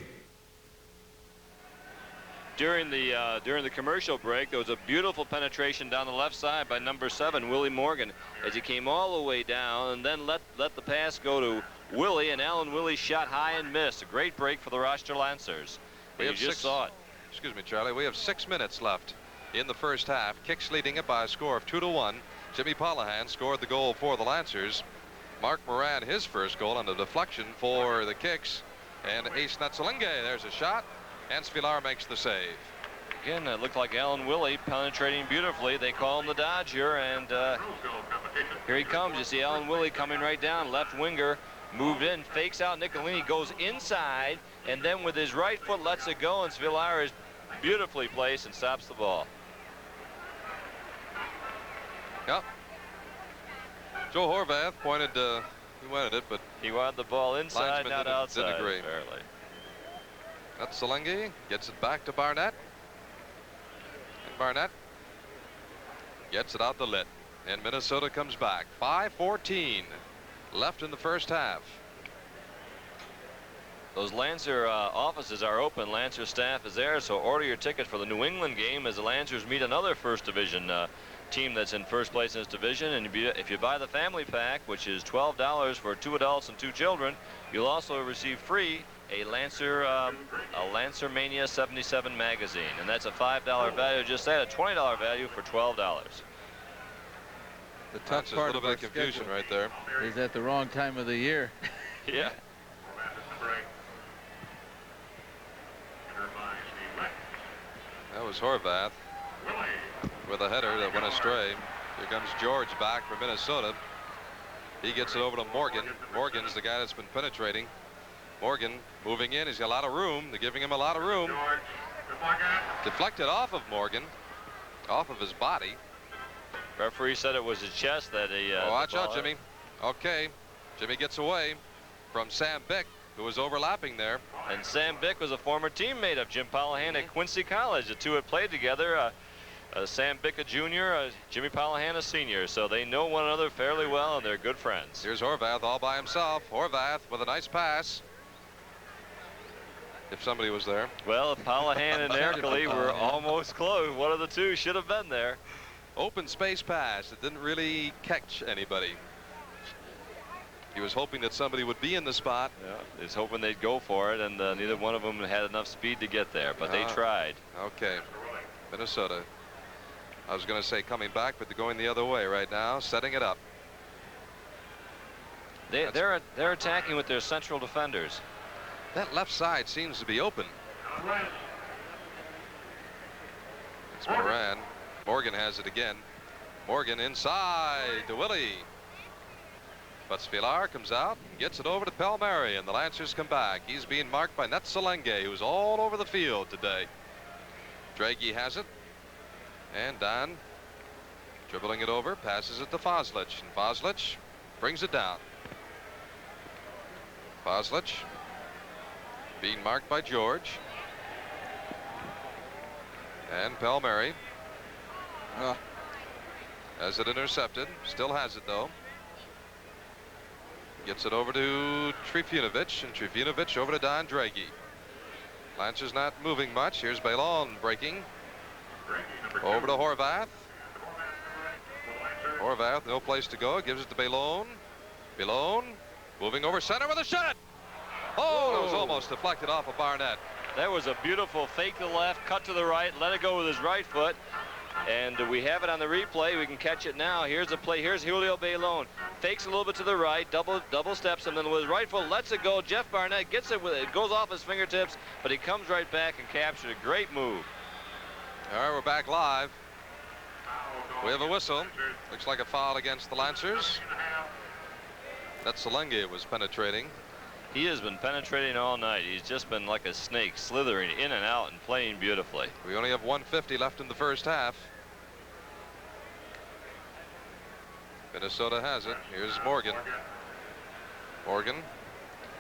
During the commercial break, there was a beautiful penetration down the left side by number 7, Willie Morgan, as he came all the way down and then let the pass go to Willie, and Alan Willie shot high and missed. A great break for the Rochester Lancers. You just saw it. Excuse me, Charlie. We have 6 minutes left in the first half. Kicks leading it by a score of 2-1. Jimmy Pollihan scored the goal for the Lancers. Mark Moran, his first goal on the deflection for the Kicks. And Ace Netzelenge, there's a shot. And Svilar makes the save. Again, it looked like Alan Willie penetrating beautifully. They call him the Dodger, and here he comes. You see Alan Willie coming right down. Left winger moved in, fakes out Nicolini, goes inside, and then with his right foot lets it go, and Svilar is beautifully placed and stops the ball. Yep. Joe Horvath pointed, he wanted it, but he wanted the ball inside, not outside. Didn't agree. Apparently. That's Netzelenge, gets it back to Barnett. And Barnett gets it out the lit. And Minnesota comes back. 5:14 left in the first half. Those Lancer offices are open. Lancer staff is there, so order your ticket for the New England game as the Lancers meet another First Division team that's in first place in this division. And if you buy the family pack, which is $12 for 2 adults and 2 children, you'll also receive free a Lancer Mania 77 magazine, and that's a $5 value. Just that, a $20 value for $12. The tough part of a little bit of confusion right there. Is at the wrong time of the year. Yeah. That was Horvath with a header that went astray. Here comes George back for Minnesota. He gets it over to Morgan. Morgan's the guy that's been penetrating. Morgan moving in. He's got a lot of room. They're giving him a lot of room. Deflected off of Morgan, off of his body. Referee said it was his chest that he. Watch out, Jimmy. Okay, Jimmy gets away from Sam Bick, who was overlapping there. And Sam Bick was a former teammate of Jim Pollihan at Quincy College. The two had played together. Sam Bick a junior, Jimmy Pollihan a senior, so they know one another fairly well, and they're good friends. Here's Horvath all by himself. Horvath with a nice pass. If somebody was there. Well, Pollihan and Ercole were almost close. One of the two should have been there. Open space pass. It didn't really catch anybody. He was hoping that somebody would be in the spot. Yeah, he was hoping they'd go for it, and neither one of them had enough speed to get there, but they tried. Okay, Minnesota. I was going to say coming back, but they're going the other way right now, setting it up. They're attacking with their central defenders. That left side seems to be open. It's Moran. Morgan has it again. Morgan inside to Willie. But Svilar comes out, gets it over to Palmieri, and the Lancers come back. He's being marked by Netzelenge, who's all over the field today. Draghi has it. And Don dribbling it over, passes it to Foslich. And Foslich brings it down. Foslich being marked by George. And Palmieri has it intercepted. Still has it, though. Gets it over to Trifunovic, and Trifunovic over to Don Draghi. Lancers not moving much. Here's Bailon breaking. Over to Horvath. Horvath, no place to go. Gives it to Bailon. Bailon moving over center with a shot. Oh, it was almost deflected off of Barnett. That was a beautiful fake to the left, cut to the right, let it go with his right foot. And we have it on the replay. We can catch it now. Here's the play. Here's Julio Bailon. Fakes a little bit to the right, double steps, and then with his right foot lets it go. Jeff Barnett gets it with it. It goes off his fingertips, but he comes right back and captured a great move. All right, we're back live. We have a whistle. Looks like a foul against the Lancers. That Salenge was penetrating. He has been penetrating all night. He's just been like a snake, slithering in and out and playing beautifully. We only have 1:50 left in the first half. Minnesota has it. Here's Morgan. Morgan.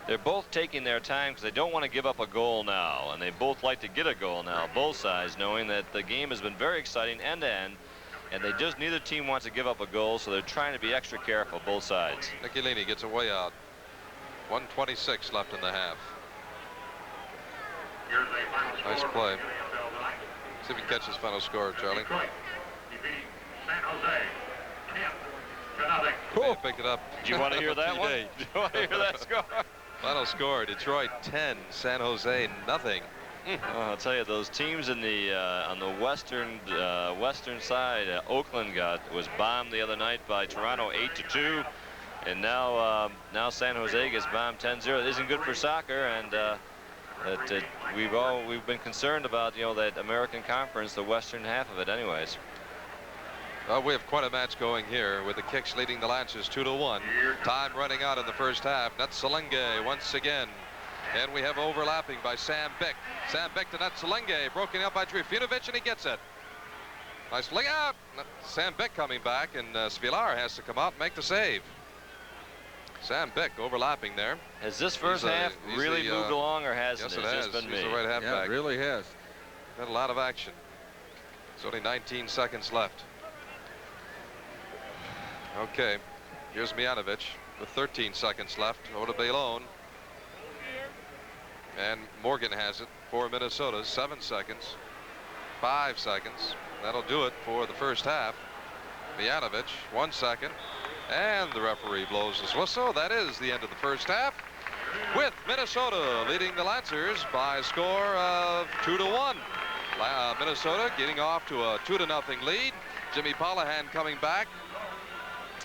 They're both taking their time because they don't want to give up a goal now, and they both like to get a goal now, both sides, knowing that the game has been very exciting end to end, and neither team wants to give up a goal, so they're trying to be extra careful, both sides. Nicolini gets a way out. 1:26 left in the half. Nice play. See if he catches final score, Charlie. Cool. Picked it up. Do you want to hear that one? Do you want to hear that score? Final score: Detroit 10, San Jose nothing. I'll tell you, those teams in the on the western side, Oakland was bombed the other night by Toronto 8-2, and now San Jose gets bombed 10-0. It isn't good for soccer, and we've been concerned about that American Conference, the western half of it, anyways. We have quite a match going here with the Kicks leading the Lancers 2-1. Time running out in the first half. Netzelenge once again. And we have overlapping by Sam Bick. Sam Bick to Netzelenge. Broken up by Trifunovic, and he gets it. Nice fling out. Sam Bick coming back, and Svilar has to come out and make the save. Sam Bick overlapping there. Has this first half really moved along, or hasn't yes, it? It has. Just been He's me? the right halfback. Yeah, it really has. Got a lot of action. There's only 19 seconds left. Okay, here's Mijanovic with 13 seconds left. Over to Bailon. And Morgan has it for Minnesota. 7 seconds. 5 seconds. That'll do it for the first half. Mijanovic, 1 second. And the referee blows his whistle. That is the end of the first half, with Minnesota leading the Lancers by a score of 2-1. Minnesota getting off to a 2-0 lead. Jimmy Pollihan coming back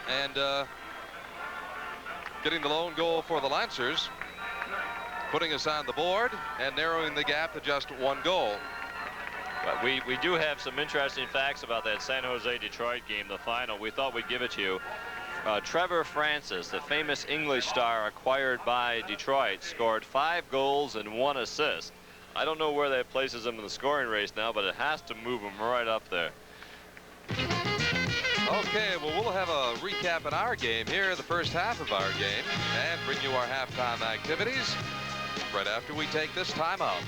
and getting the lone goal for the Lancers, putting us on the board and narrowing the gap to just 1 goal. But we do have some interesting facts about that San Jose-Detroit game, the final. We thought we'd give it to you. Trevor Francis, the famous English star acquired by Detroit, scored 5 goals and 1 assist. I don't know where that places him in the scoring race now, but it has to move him right up there. Okay, well, we'll have a recap in our game here, the first half of our game, and bring you our halftime activities right after we take this time out.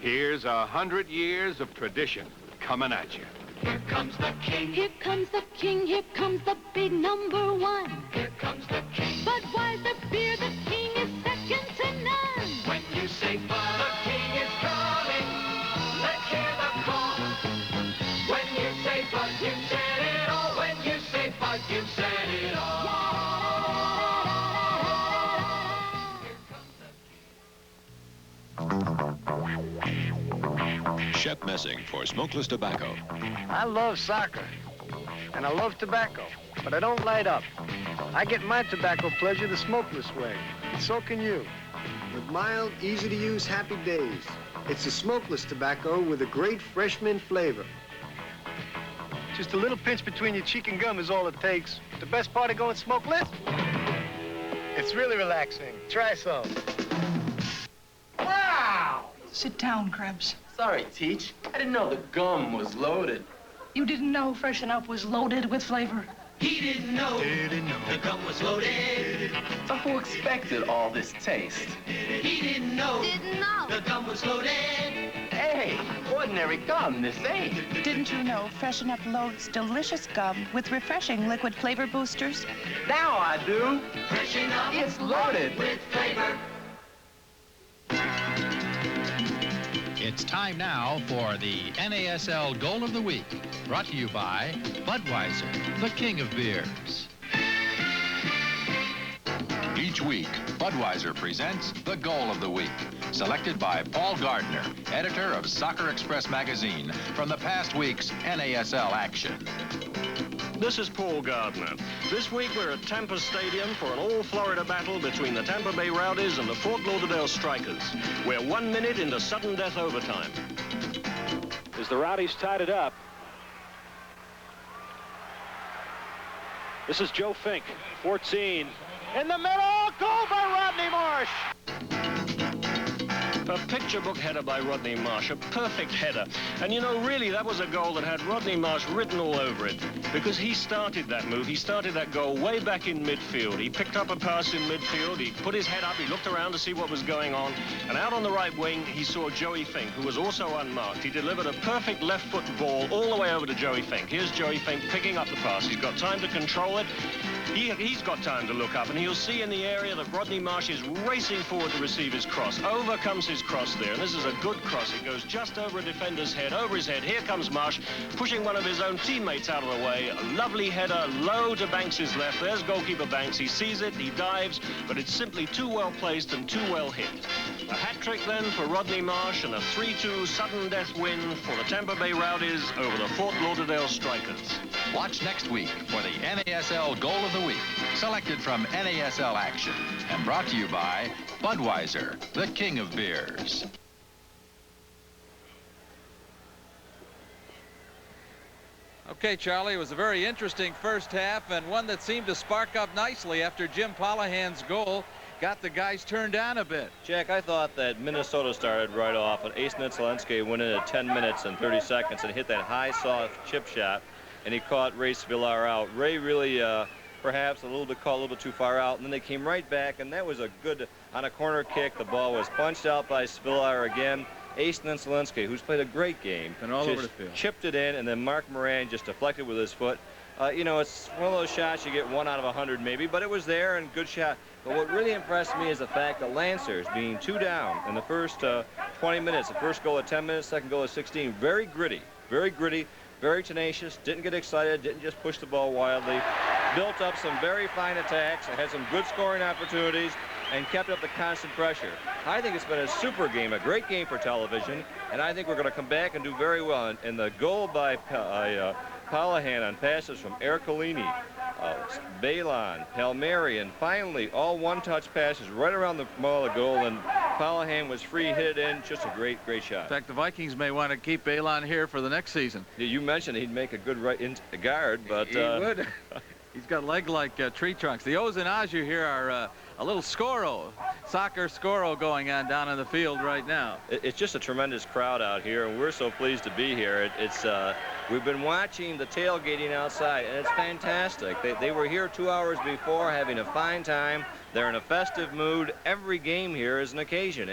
Here's 100 years of tradition coming at you. Here comes the king. Here comes the king. Here comes the big number 1. Here comes the king. Budweiser beer, the king is second to none. When you say Bud, the king is coming. Let's hear the call. When you say Bud, you said it all. When you say Bud, you said it all. Shep Messing for smokeless tobacco. I love soccer, and I love tobacco, but I don't light up. I get my tobacco pleasure the smokeless way, and so can you. With mild, easy-to-use Happy Days. It's a smokeless tobacco with a great fresh mint flavor. Just a little pinch between your cheek and gum is all it takes. The best part of going smokeless? It's really relaxing. Try some. Wow! Sit down, Krebs. Sorry, Teach. I didn't know the gum was loaded. You didn't know Freshen Up was loaded with flavor? He didn't know the gum was loaded. But who expected all this taste? He didn't know the gum was loaded. Hey, ordinary gum, this ain't. Didn't you know Freshen Up loads delicious gum with refreshing liquid flavor boosters? Now I do. Freshen Up. It's loaded with flavor. It's time now for the NASL Goal of the Week, brought to you by Budweiser, the king of beers. Each week, Budweiser presents the Goal of the Week. selected by Paul Gardner, editor of Soccer Express magazine, from the past week's NASL action. This is Paul Gardner. This week we're at Tampa Stadium for an all-Florida battle between the Tampa Bay Rowdies and the Fort Lauderdale Strikers. We're 1 minute into sudden death overtime. As the Rowdies tied it up, this is Joe Fink, 14. In the middle, goal by Rodney Marsh. A picture book header by Rodney Marsh, a perfect header. And you know, really, that was a goal that had Rodney Marsh written all over it, because he started that move. He started that goal way back in midfield. He picked up a pass in midfield. He put his head up. He looked around to see what was going on. And out on the right wing, he saw Joey Fink, who was also unmarked. He delivered a perfect left-foot ball all the way over to Joey Fink. Here's Joey Fink picking up the pass. He's got time to control it. He's got time to look up, and he'll see in the area that Rodney Marsh is racing forward to receive his cross. Over comes his cross there, and this is a good cross. It goes just over a defender's head, over his head. Here comes Marsh, pushing one of his own teammates out of the way. A lovely header, low to Banks' left. There's goalkeeper Banks. He sees it, he dives, but it's simply too well placed and too well hit. A hat-trick then for Rodney Marsh, and a 3-2 sudden death win for the Tampa Bay Rowdies over the Fort Lauderdale Strikers. Watch next week for the NASL Goal of the Week, selected from NASL action, and brought to you by Budweiser, the king of beers. Okay, Charlie, it was a very interesting first half, and one that seemed to spark up nicely after Jim Pollihan's goal got the guys turned on a bit. Jack, I thought that Minnesota started right off, and Ace Nitzelenski went in at 10 minutes and 30 seconds and hit that high soft chip shot, and he caught Ray Villar out. Ray really perhaps a little bit caught a little bit too far out, and then they came right back, and that was a good, on a corner kick, the ball was punched out by Villar again. Ace Nitzelenski, who's played a great game, and all over the field, chipped it in, and then Mark Moran just deflected with his foot. You know, it's one of those shots you get 1 out of 100 maybe, but it was there and good shot. But what really impressed me is the fact that Lancers, being 2 down in the first 20 minutes, the first goal at 10 minutes, second goal at 16, very gritty, very tenacious, didn't get excited, didn't just push the ball wildly, built up some very fine attacks, and had some good scoring opportunities, and kept up the constant pressure. I think it's been a super game, a great game for television, and I think we're going to come back and do very well. And the goal by Pollihan on passes from Ercolini, Balon, Palmieri, and finally all one-touch passes right around the ball of goal, and Pollihan was free, hit it in, just a great shot. In fact, the Vikings may want to keep Balon here for the next season. You mentioned he'd make a good right guard, but... He would. He's got legs like tree trunks. The O's and Ahs you hear are a little soccer scoro going on down in the field right now. It's just a tremendous crowd out here, and we're so pleased to be here. We've been watching the tailgating outside, and it's fantastic. They were here 2 hours before, having a fine time. They're in a festive mood. Every game here is an occasion.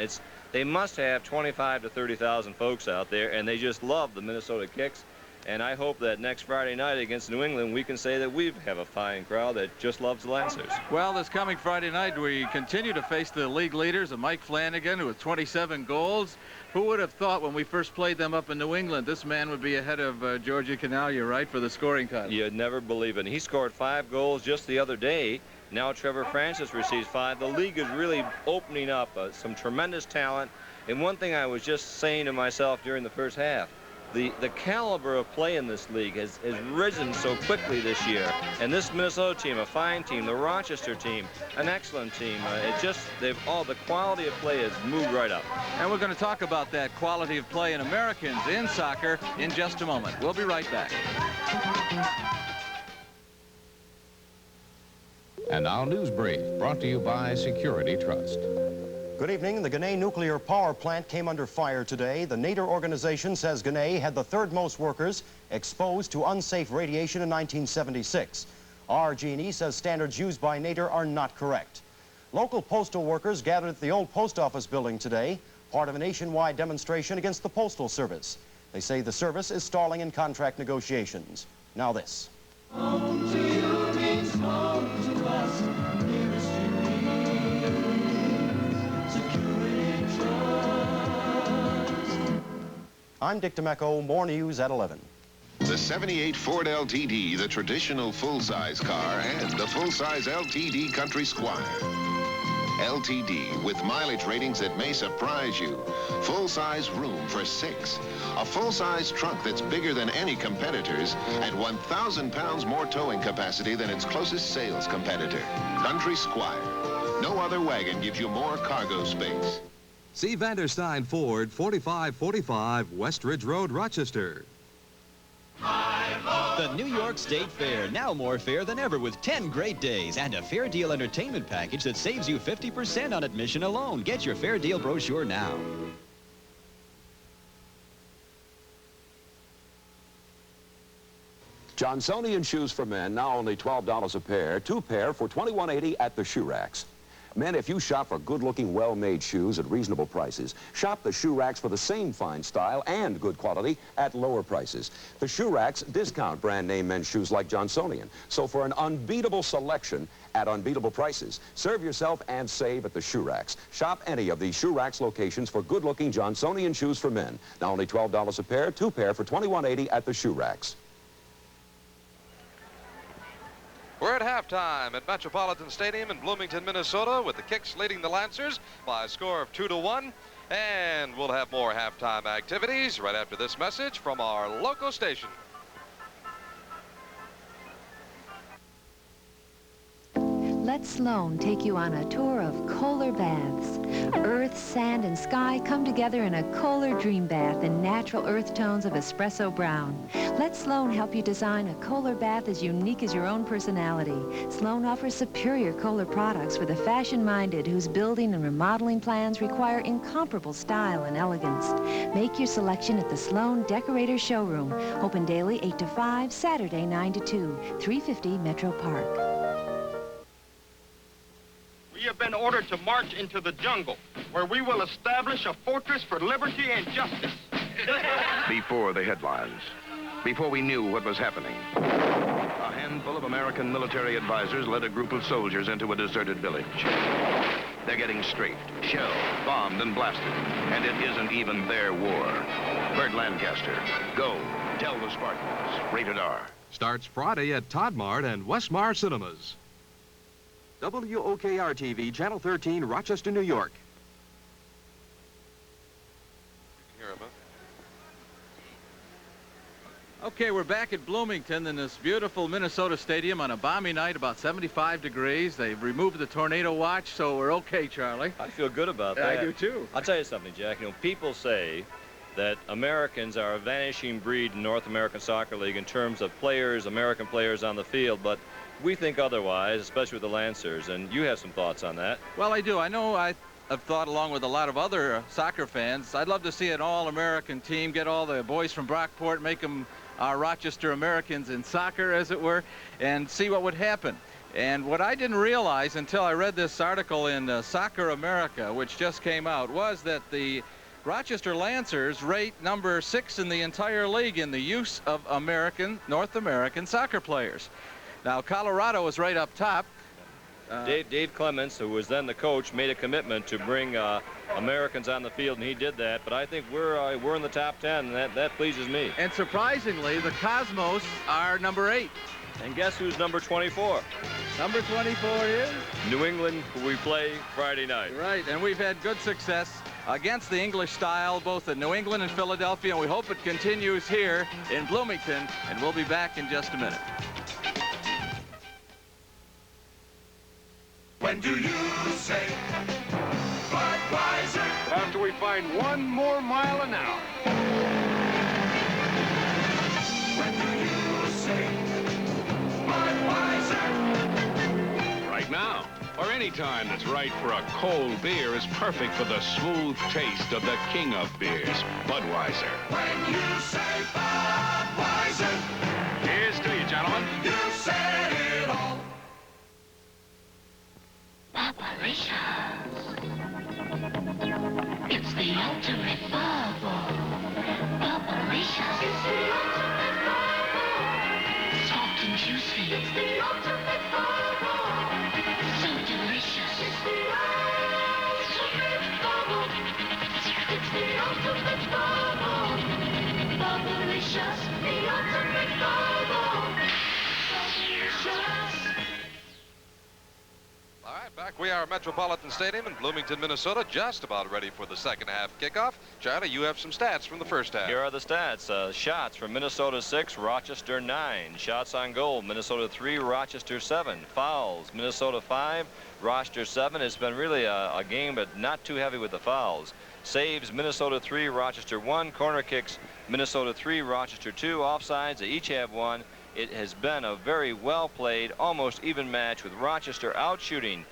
They must have 25 to 30,000 folks out there, and they just love the Minnesota Kicks. And I hope that next Friday night against New England, we can say that we have a fine crowd that just loves the Lancers. Well, this coming Friday night, we continue to face the league leaders of Mike Flanagan with 27 goals. Who would have thought when we first played them up in New England, this man would be ahead of Georgie Canaglia, right, for the scoring title? You'd never believe it. He scored 5 goals just the other day. Now Trevor Francis receives 5. The league is really opening up some tremendous talent. And one thing I was just saying to myself during the first half, the caliber of play in this league has risen so quickly this year. And this Minnesota team, a fine team, the Rochester team, an excellent team. The quality of play has moved right up. And we're going to talk about that quality of play in Americans in soccer in just a moment. We'll be right back. And now News Brief, brought to you by Security Trust. Good evening. The Gunay nuclear power plant came under fire today. The Nader organization says Gunay had the 3rd most workers exposed to unsafe radiation in 1976. RG&E says standards used by Nader are not correct. Local postal workers gathered at the old post office building today, part of a nationwide demonstration against the Postal Service. They say the service is stalling in contract negotiations. Now this. Home to you means home to us. I'm Dick DeMecco. More news at 11. The 78 Ford LTD, the traditional full-size car, and the full-size LTD Country Squire. LTD with mileage ratings that may surprise you. Full-size room for 6. A full-size trunk that's bigger than any competitor's and 1,000 pounds more towing capacity than its closest sales competitor, Country Squire. No other wagon gives you more cargo space. See Vanderstein Ford, 4545 West Ridge Road, Rochester. The New York State Fair, now more fair than ever with 10 great days and a Fair Deal entertainment package that saves you 50% on admission alone. Get your Fair Deal brochure now. Johnsonian shoes for men, now only $12 a pair. 2 pair for $21.80 at the shoe racks. Men, if you shop for good-looking, well-made shoes at reasonable prices, shop the shoe racks for the same fine style and good quality at lower prices. The shoe racks discount brand name men's shoes like Johnsonian. So for an unbeatable selection at unbeatable prices, serve yourself and save at the shoe racks. Shop any of these shoe racks locations for good-looking Johnsonian shoes for men. Now only $12 a pair, 2 pair for $21.80 at the shoe racks. We're at halftime at Metropolitan Stadium in Bloomington, Minnesota, with the Kicks leading the Lancers by a score of 2-1. And we'll have more halftime activities right after this message from our local station. Let Sloan take you on a tour of Kohler baths. Earth, sand, and sky come together in a Kohler dream bath in natural earth tones of espresso brown. Let Sloan help you design a Kohler bath as unique as your own personality. Sloan offers superior Kohler products for the fashion-minded whose building and remodeling plans require incomparable style and elegance. Make your selection at the Sloan Decorator Showroom. Open daily 8 to 5, Saturday 9 to 2, 350 Metro Park. We have been ordered to march into the jungle, where we will establish a fortress for liberty and justice. Before the headlines, before we knew what was happening, a handful of American military advisors led a group of soldiers into a deserted village. They're getting strafed, shelled, bombed, and blasted, and it isn't even their war. Burt Lancaster, go, tell the Spartans, rated R. Starts Friday at Todd Mart and Westmar Cinemas. WOKR-TV, Channel 13, Rochester, New York. Okay, we're back at Bloomington in this beautiful Minnesota stadium on a balmy night, about 75 degrees. They've removed the tornado watch, so we're okay, Charlie. I feel good about that. I do, too. I'll tell you something, Jack. You know, people say that Americans are a vanishing breed in North American Soccer League in terms of players, American players on the field, but we think otherwise, especially with the Lancers, and you have some thoughts on that. Well, I do. I know I've thought, along with a lot of other soccer fans, I'd love to see an all-American team, get all the boys from Brockport, make them Rochester Americans in soccer, as it were, and see what would happen. And what I didn't realize until I read this article in Soccer America, which just came out, was that the Rochester Lancers rate number 6 in the entire league in the use of North American soccer players. Now, Colorado was right up top. Dave Clements, who was then the coach, made a commitment to bring Americans on the field, and he did that. But I think we're in the top 10, and that pleases me. And surprisingly, the Cosmos are number 8. And guess who's number 24? Number 24 is? New England, who we play Friday night. Right, and we've had good success against the English style, both in New England and Philadelphia, and we hope it continues here in Bloomington, and we'll be back in just a minute. When do you say Budweiser? After we find 1 more mile an hour. When do you say Budweiser? Right now, or any time that's right for a cold beer is perfect for the smooth taste of the king of beers, Budweiser. When you say Budweiser, Here's to you, gentlemen. you said it all. Bubblicious. It's the ultimate bubble. Bubblicious. It's the ultimate bubble. Soft and juicy. It's the ultimate bubble. So delicious. It's the ultimate bubble. It's the ultimate bubble. Bubblicious. The ultimate bubble. Bubblicious. All right, back we are. are at Metropolitan Stadium in Bloomington, Minnesota, just about ready for the second half kickoff. Charlie, you have some stats from the first half. Here are the stats. Shots from Minnesota 6, Rochester 9. Shots on goal, Minnesota 3, Rochester 7. Fouls, Minnesota 5, Rochester 7. It's been really a game, but not too heavy with the fouls. Saves, Minnesota 3, Rochester 1. Corner kicks, Minnesota 3, Rochester 2. Offsides, they each have 1. It has been a very well played, almost even match, with Rochester out shooting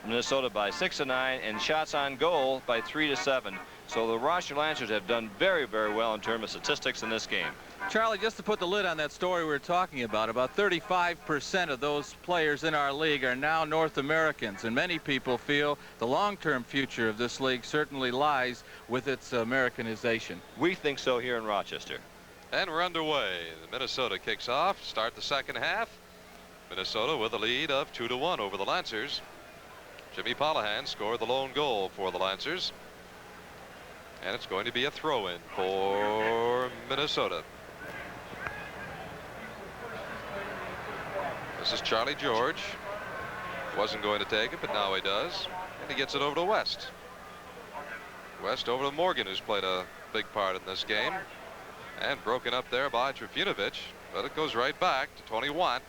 Minnesota by 6-9 and shots on goal by 3-7. So the Rochester Lancers have done very, very well in terms of statistics in this game. Charlie, just to put the lid on that story we were talking about 35% of those players in our league are now North Americans, and many people feel the long-term future of this league certainly lies with its Americanization. We think so here in Rochester. And we're underway. Minnesota kicks off. Start the second half. Minnesota with a lead of 2-1 over the Lancers. Jimmy Pollihan scored the lone goal for the Lancers. And it's going to be a throw-in for Minnesota. This is Charlie George. Wasn't going to take it, but now he does. And he gets it over to West. West over to Morgan, who's played a big part in this game. And broken up there by Trifunovic, but it goes right back to Tony Watt.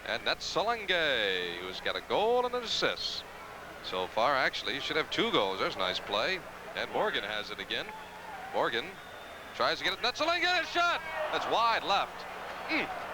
And that's Salenge, who's got a goal and an assist. So far, actually, he should have 2 goals. There's a nice play. And Morgan has it again. Morgan tries to get it. That's Salenge, a shot! That's wide left.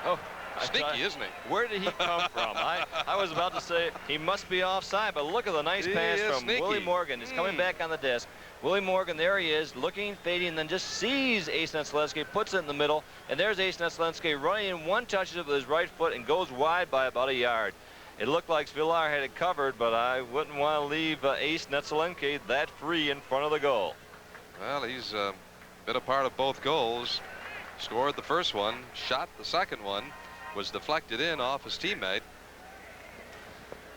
Oh, sneaky, isn't he? Where did he come from? I was about to say he must be offside, but look at the nice pass from sneaky. Willie Morgan. He's coming back on the disc. Willie Morgan, there he is, looking, fading, and then just sees Ace Netzelensky, puts it in the middle, and there's Ace Netzelensky running in, one touches it with his right foot and goes wide by about a yard. It looked like Villar had it covered, but I wouldn't want to leave Ace Netzelensky that free in front of the goal. Well, he's been a part of both goals. Scored the first one, shot the second one, was deflected in off his teammate,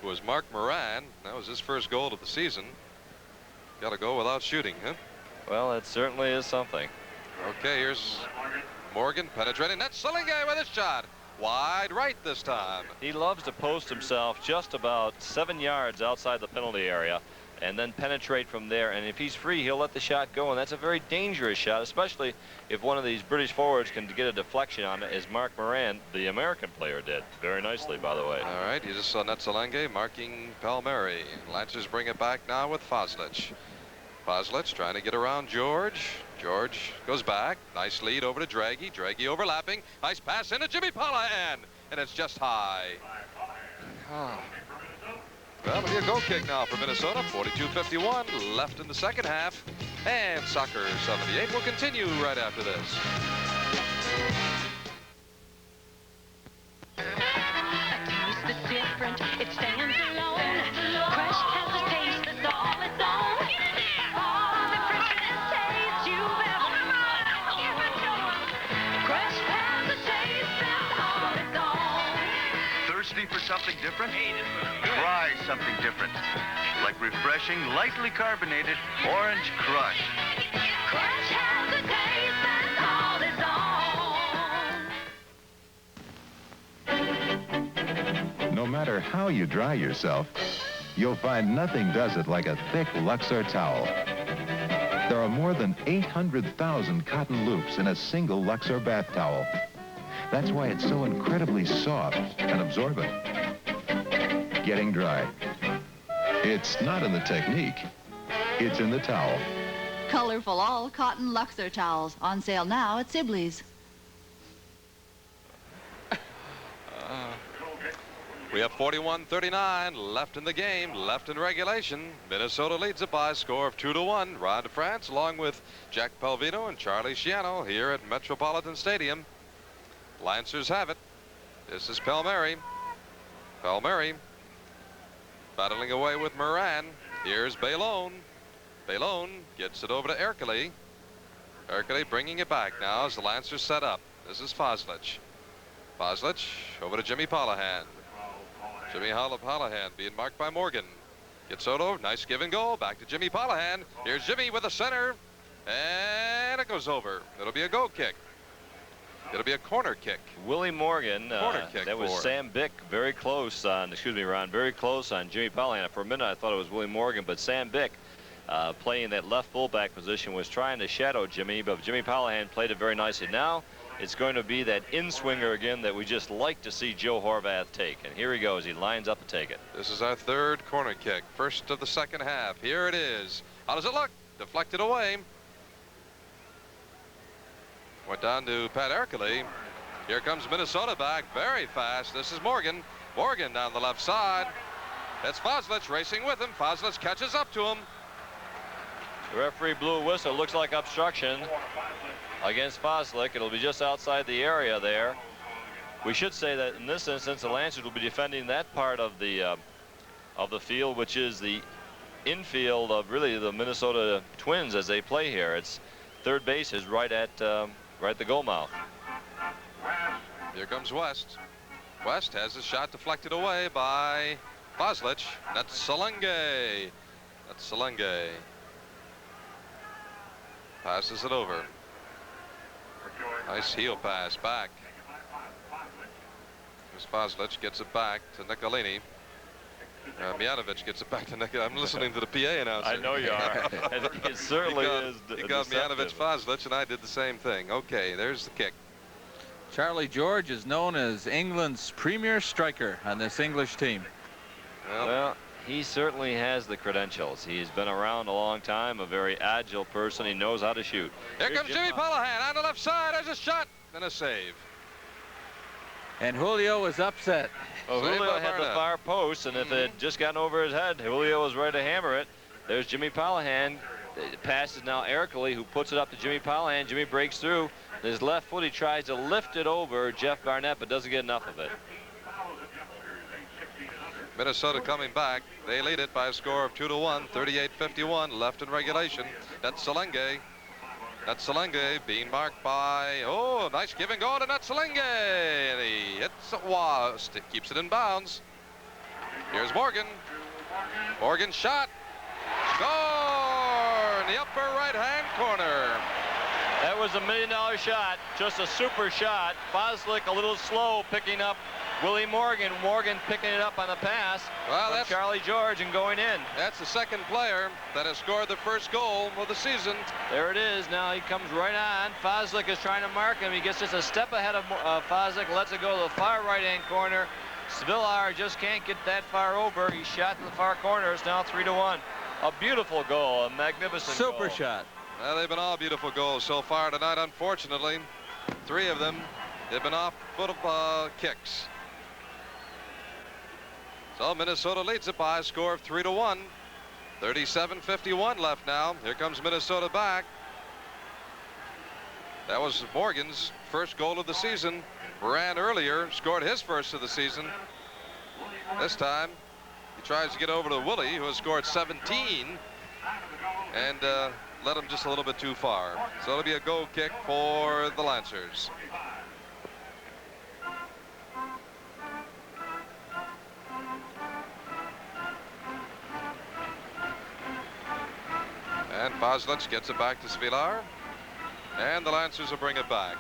who was Mark Moran. That was his first goal of the season. Got to go without shooting, huh? Well, it certainly is something. Okay, here's Morgan penetrating. That's Salenge with his shot. Wide right this time. He loves to post himself just about 7 yards outside the penalty area and then penetrate from there. And if he's free, he'll let the shot go. And that's a very dangerous shot, especially if one of these British forwards can get a deflection on it, as Mark Moran, the American player, did. Very nicely, by the way. All right, you just saw Netzelenge marking Palmieri. Lancers bring it back now with Foslich. Foslich trying to get around George. George goes back. Nice lead over to Draghi. Draghi overlapping. Nice pass into Jimmy Pollihan. And it's just high. Well, it'll be a goal kick now for Minnesota. 42-51 left in the second half. And Soccer 78 will continue right after this. Taste is different. It stands alone. Crush has a taste that's all its own. All the freshest taste you've ever known. Crush has a taste that's all its own. Thirsty for something different? Try something different. Like refreshing, lightly carbonated Orange Crush. Crush has a taste that's all its own. No matter how you dry yourself, you'll find nothing does it like a thick Luxor towel. There are more than 800,000 cotton loops in a single Luxor bath towel. That's why it's so incredibly soft and absorbent. Getting dry. It's not in the technique. It's in the towel. Colorful all-cotton Luxor towels. On sale now at Sibley's. We have 41-39 left in the game, left in regulation. Minnesota leads it by a score of 2-1. Ron DeFrance along with Jack Palvino and Charlie Schiano here at Metropolitan Stadium. Lancers have it. This is Palmieri. Palmieri battling away with Moran. Here's Baylone. Baylone gets it over to Ercole. Ercole bringing it back now as the Lancers set up. This is Foslich. Foslich over to Jimmy Pollihan. Jimmy Pollihan being marked by Morgan. Gets Soto. Nice give and go. Back to Jimmy Pollihan. Here's Jimmy with the center. And it goes over. It'll be a goal kick. It'll be a corner kick. Willie Morgan. Corner kick. That was Sam Bick very close on, excuse me, Ron, very close on Jimmy Pollihan. For a minute I thought it was Willie Morgan, but Sam Bick playing that left fullback position was trying to shadow Jimmy, but Jimmy Pollihan played it very nicely. Now it's going to be that in-swinger again that we just like to see Joe Horvath take. And here he goes. He lines up to take it. This is our third corner kick. First of the second half. Here it is. How does it look? Deflected away. Went down to Pat Ercole. Here comes Minnesota back very fast. This is Morgan. Morgan down the left side. It's Foslich racing with him. Foslich catches up to him. The referee blew a whistle. Looks like obstruction against Foslich. It'll be just outside the area there. We should say that in this instance, the Lancers will be defending that part of the field, which is the infield of really the Minnesota Twins as they play here. It's third base is right at the goal mouth. Here comes West. West has his shot deflected away by Foslich. That's Salenge. That's Salenge. Passes it over. Nice heel pass back. Here's Foslich, gets it back to Nicolini. Mijanovic gets it back to Nicolini. I'm listening to the PA announcer. I know you are. It certainly is. He got Mijanovic Foslich, and I did the same thing. Okay, there's the kick. Charlie George is known as England's premier striker on this English team. Well, he certainly has the credentials. He's been around a long time, a very agile person. He knows how to shoot. Here comes Jimmy Pollihan on the left side. There's a shot and a save. And Julio was upset. Well, Julio had the far post, and if it had just gotten over his head, Julio was ready to hammer it. There's Jimmy Pollihan. The pass is now Ercole, who puts it up to Jimmy Pollihan. Jimmy breaks through. His left foot, he tries to lift it over Jeff Barnett, but doesn't get enough of it. Minnesota coming back. They lead it by a score of 2-1, 38-51, left in regulation. That's Salenge. That's Salenge being marked by, oh, nice give and go to Salenge. And he hits it, wow, keeps it in bounds. Here's Morgan. Morgan shot. Score in the upper right-hand corner. That was $1 million shot, just a super shot. Foslich a little slow picking up Willie Morgan. Morgan picking it up on the pass from Charlie George and going in. That's the second player that has scored the first goal of the season. There it is. Now he comes right on. Foslich is trying to mark him. He gets just a step ahead of Foslich, lets it go to the far right-hand corner. Svilar just can't get that far over. He shot to the far corner. It's now 3-1. A beautiful goal, a magnificent goal. Super shot. Well, they've been all beautiful goals so far tonight. Unfortunately, 3 of them have been off foot of kicks. So Minnesota leads it by a score of 3-1. 37-51 left now. Here comes Minnesota back. That was Morgan's first goal of the season. Moran earlier scored his first of the season. This time he tries to get over to Willie, who has scored 17 and led him just a little bit too far. So it'll be a goal kick for the Lancers. And Foslich gets it back to Svilar. And the Lancers will bring it back.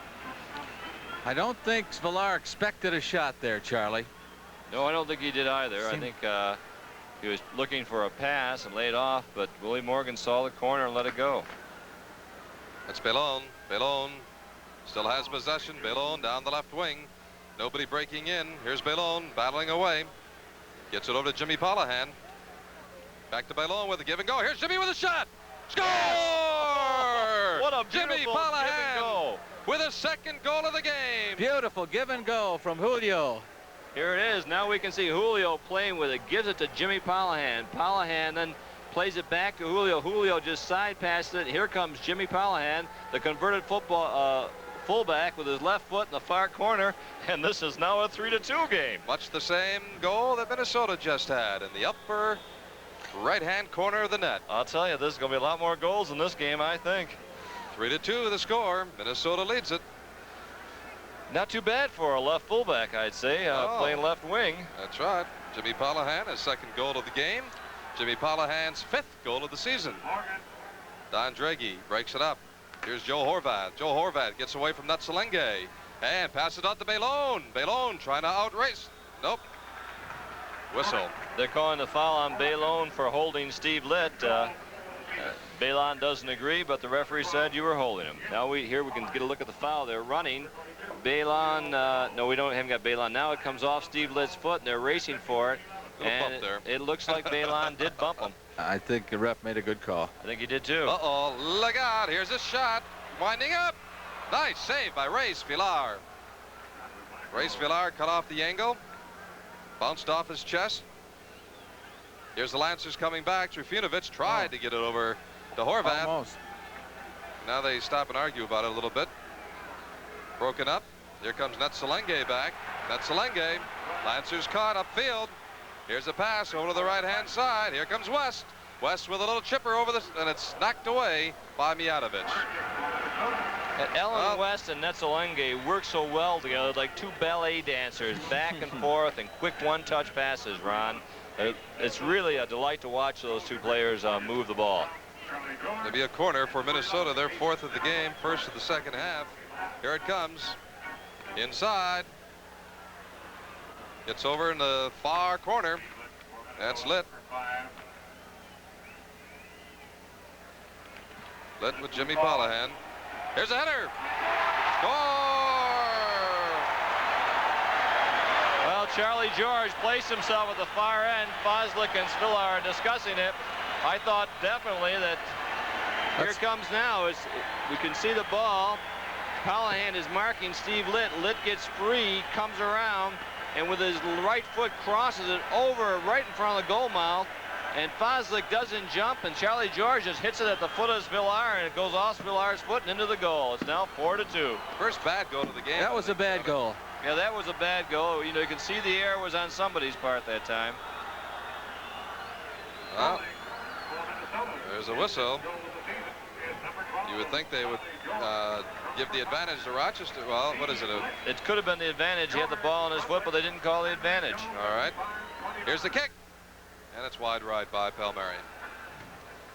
I don't think Svilar expected a shot there, Charlie. No, I don't think he did either. I think he was looking for a pass and laid off, but Willie Morgan saw the corner and let it go. It's Bellone. Bellone still has possession. Bellone down the left wing. Nobody breaking in. Here's Bellone battling away. Gets it over to Jimmy Pollihan. Back to Bellone with a give and go. Here's Jimmy with a shot. Score! Yes! What a Jimmy Pollihan with a second goal of the game. Beautiful give and go from Julio. Here it is. Now we can see Julio playing with it. Gives it to Jimmy Pollihan. Pollihan then plays it back to Julio. Julio just side passes it. Here comes Jimmy Pollihan, the converted fullback with his left foot in the far corner. And this is now a 3-2 game. Much the same goal that Minnesota just had in the upper right-hand corner of the net. I'll tell you, there's going to be a lot more goals in this game, I think. 3-2 the score. Minnesota leads it. Not too bad for a left fullback, I'd say, playing left wing. That's right. Jimmy Pollihan, his second goal of the game. Jimmy Pollihan's 5th goal of the season. Don Draghi breaks it up. Here's Joe Horvath. Joe Horvath gets away from Salenge. And pass it out to Baylon. Baylon trying to outrace. Nope. Whistle. They're calling the foul on Baylon for holding Steve Litt. Baylon doesn't agree, but the referee said you were holding him. Now here we can get a look at the foul. They're running. Baylon, no, we haven't got Baylon. Now it comes off Steve Litt's foot, and they're racing for it. And it looks like Baylon did bump him. I think the ref made a good call. I think he did too. Uh-oh, look out. Here's a shot. Winding up. Nice save by Reyes Villar. Reyes Villar cut off the angle. Bounced off his chest. Here's the Lancers coming back. Trifunovic tried to get it over to Horvath. Almost. Now they stop and argue about it a little bit. Broken up. Here comes Netzelenge back. Netzelenge. Lancers caught upfield. Here's a pass over to the right-hand side. Here comes West. West with a little chipper over the, and it's knocked away by Mijatovic. Ellen West and Netzelenge work so well together, like two ballet dancers, back and forth and quick one-touch passes, Ron. It's really a delight to watch those two players move the ball. There'll be a corner for Minnesota. They're fourth of the game, first of the second half. Here it comes. Inside. Gets over in the far corner. That's Litt. Litt with Jimmy Pollihan. Here's a header. Score! Well, Charlie George placed himself at the far end. Foslick and Spillar are discussing it. I thought definitely that here comes now. We can see the ball. Pollihan is marking Steve Litt. Litt gets free, comes around, and with his right foot crosses it over right in front of the goal mouth. And Foslick doesn't jump, and Charlie George just hits it at the foot of Villar, and it goes off Villar's foot and into the goal. It's now 4-2. First bad goal of the game. That was a bad goal. Yeah, that was a bad goal. You know, you can see the error was on somebody's part that time. Well, there's a whistle. You would think they would give the advantage to Rochester. Well, what is it? It could have been the advantage. He had the ball on his foot, but they didn't call the advantage. All right. Here's the kick. And it's wide right by Palmieri.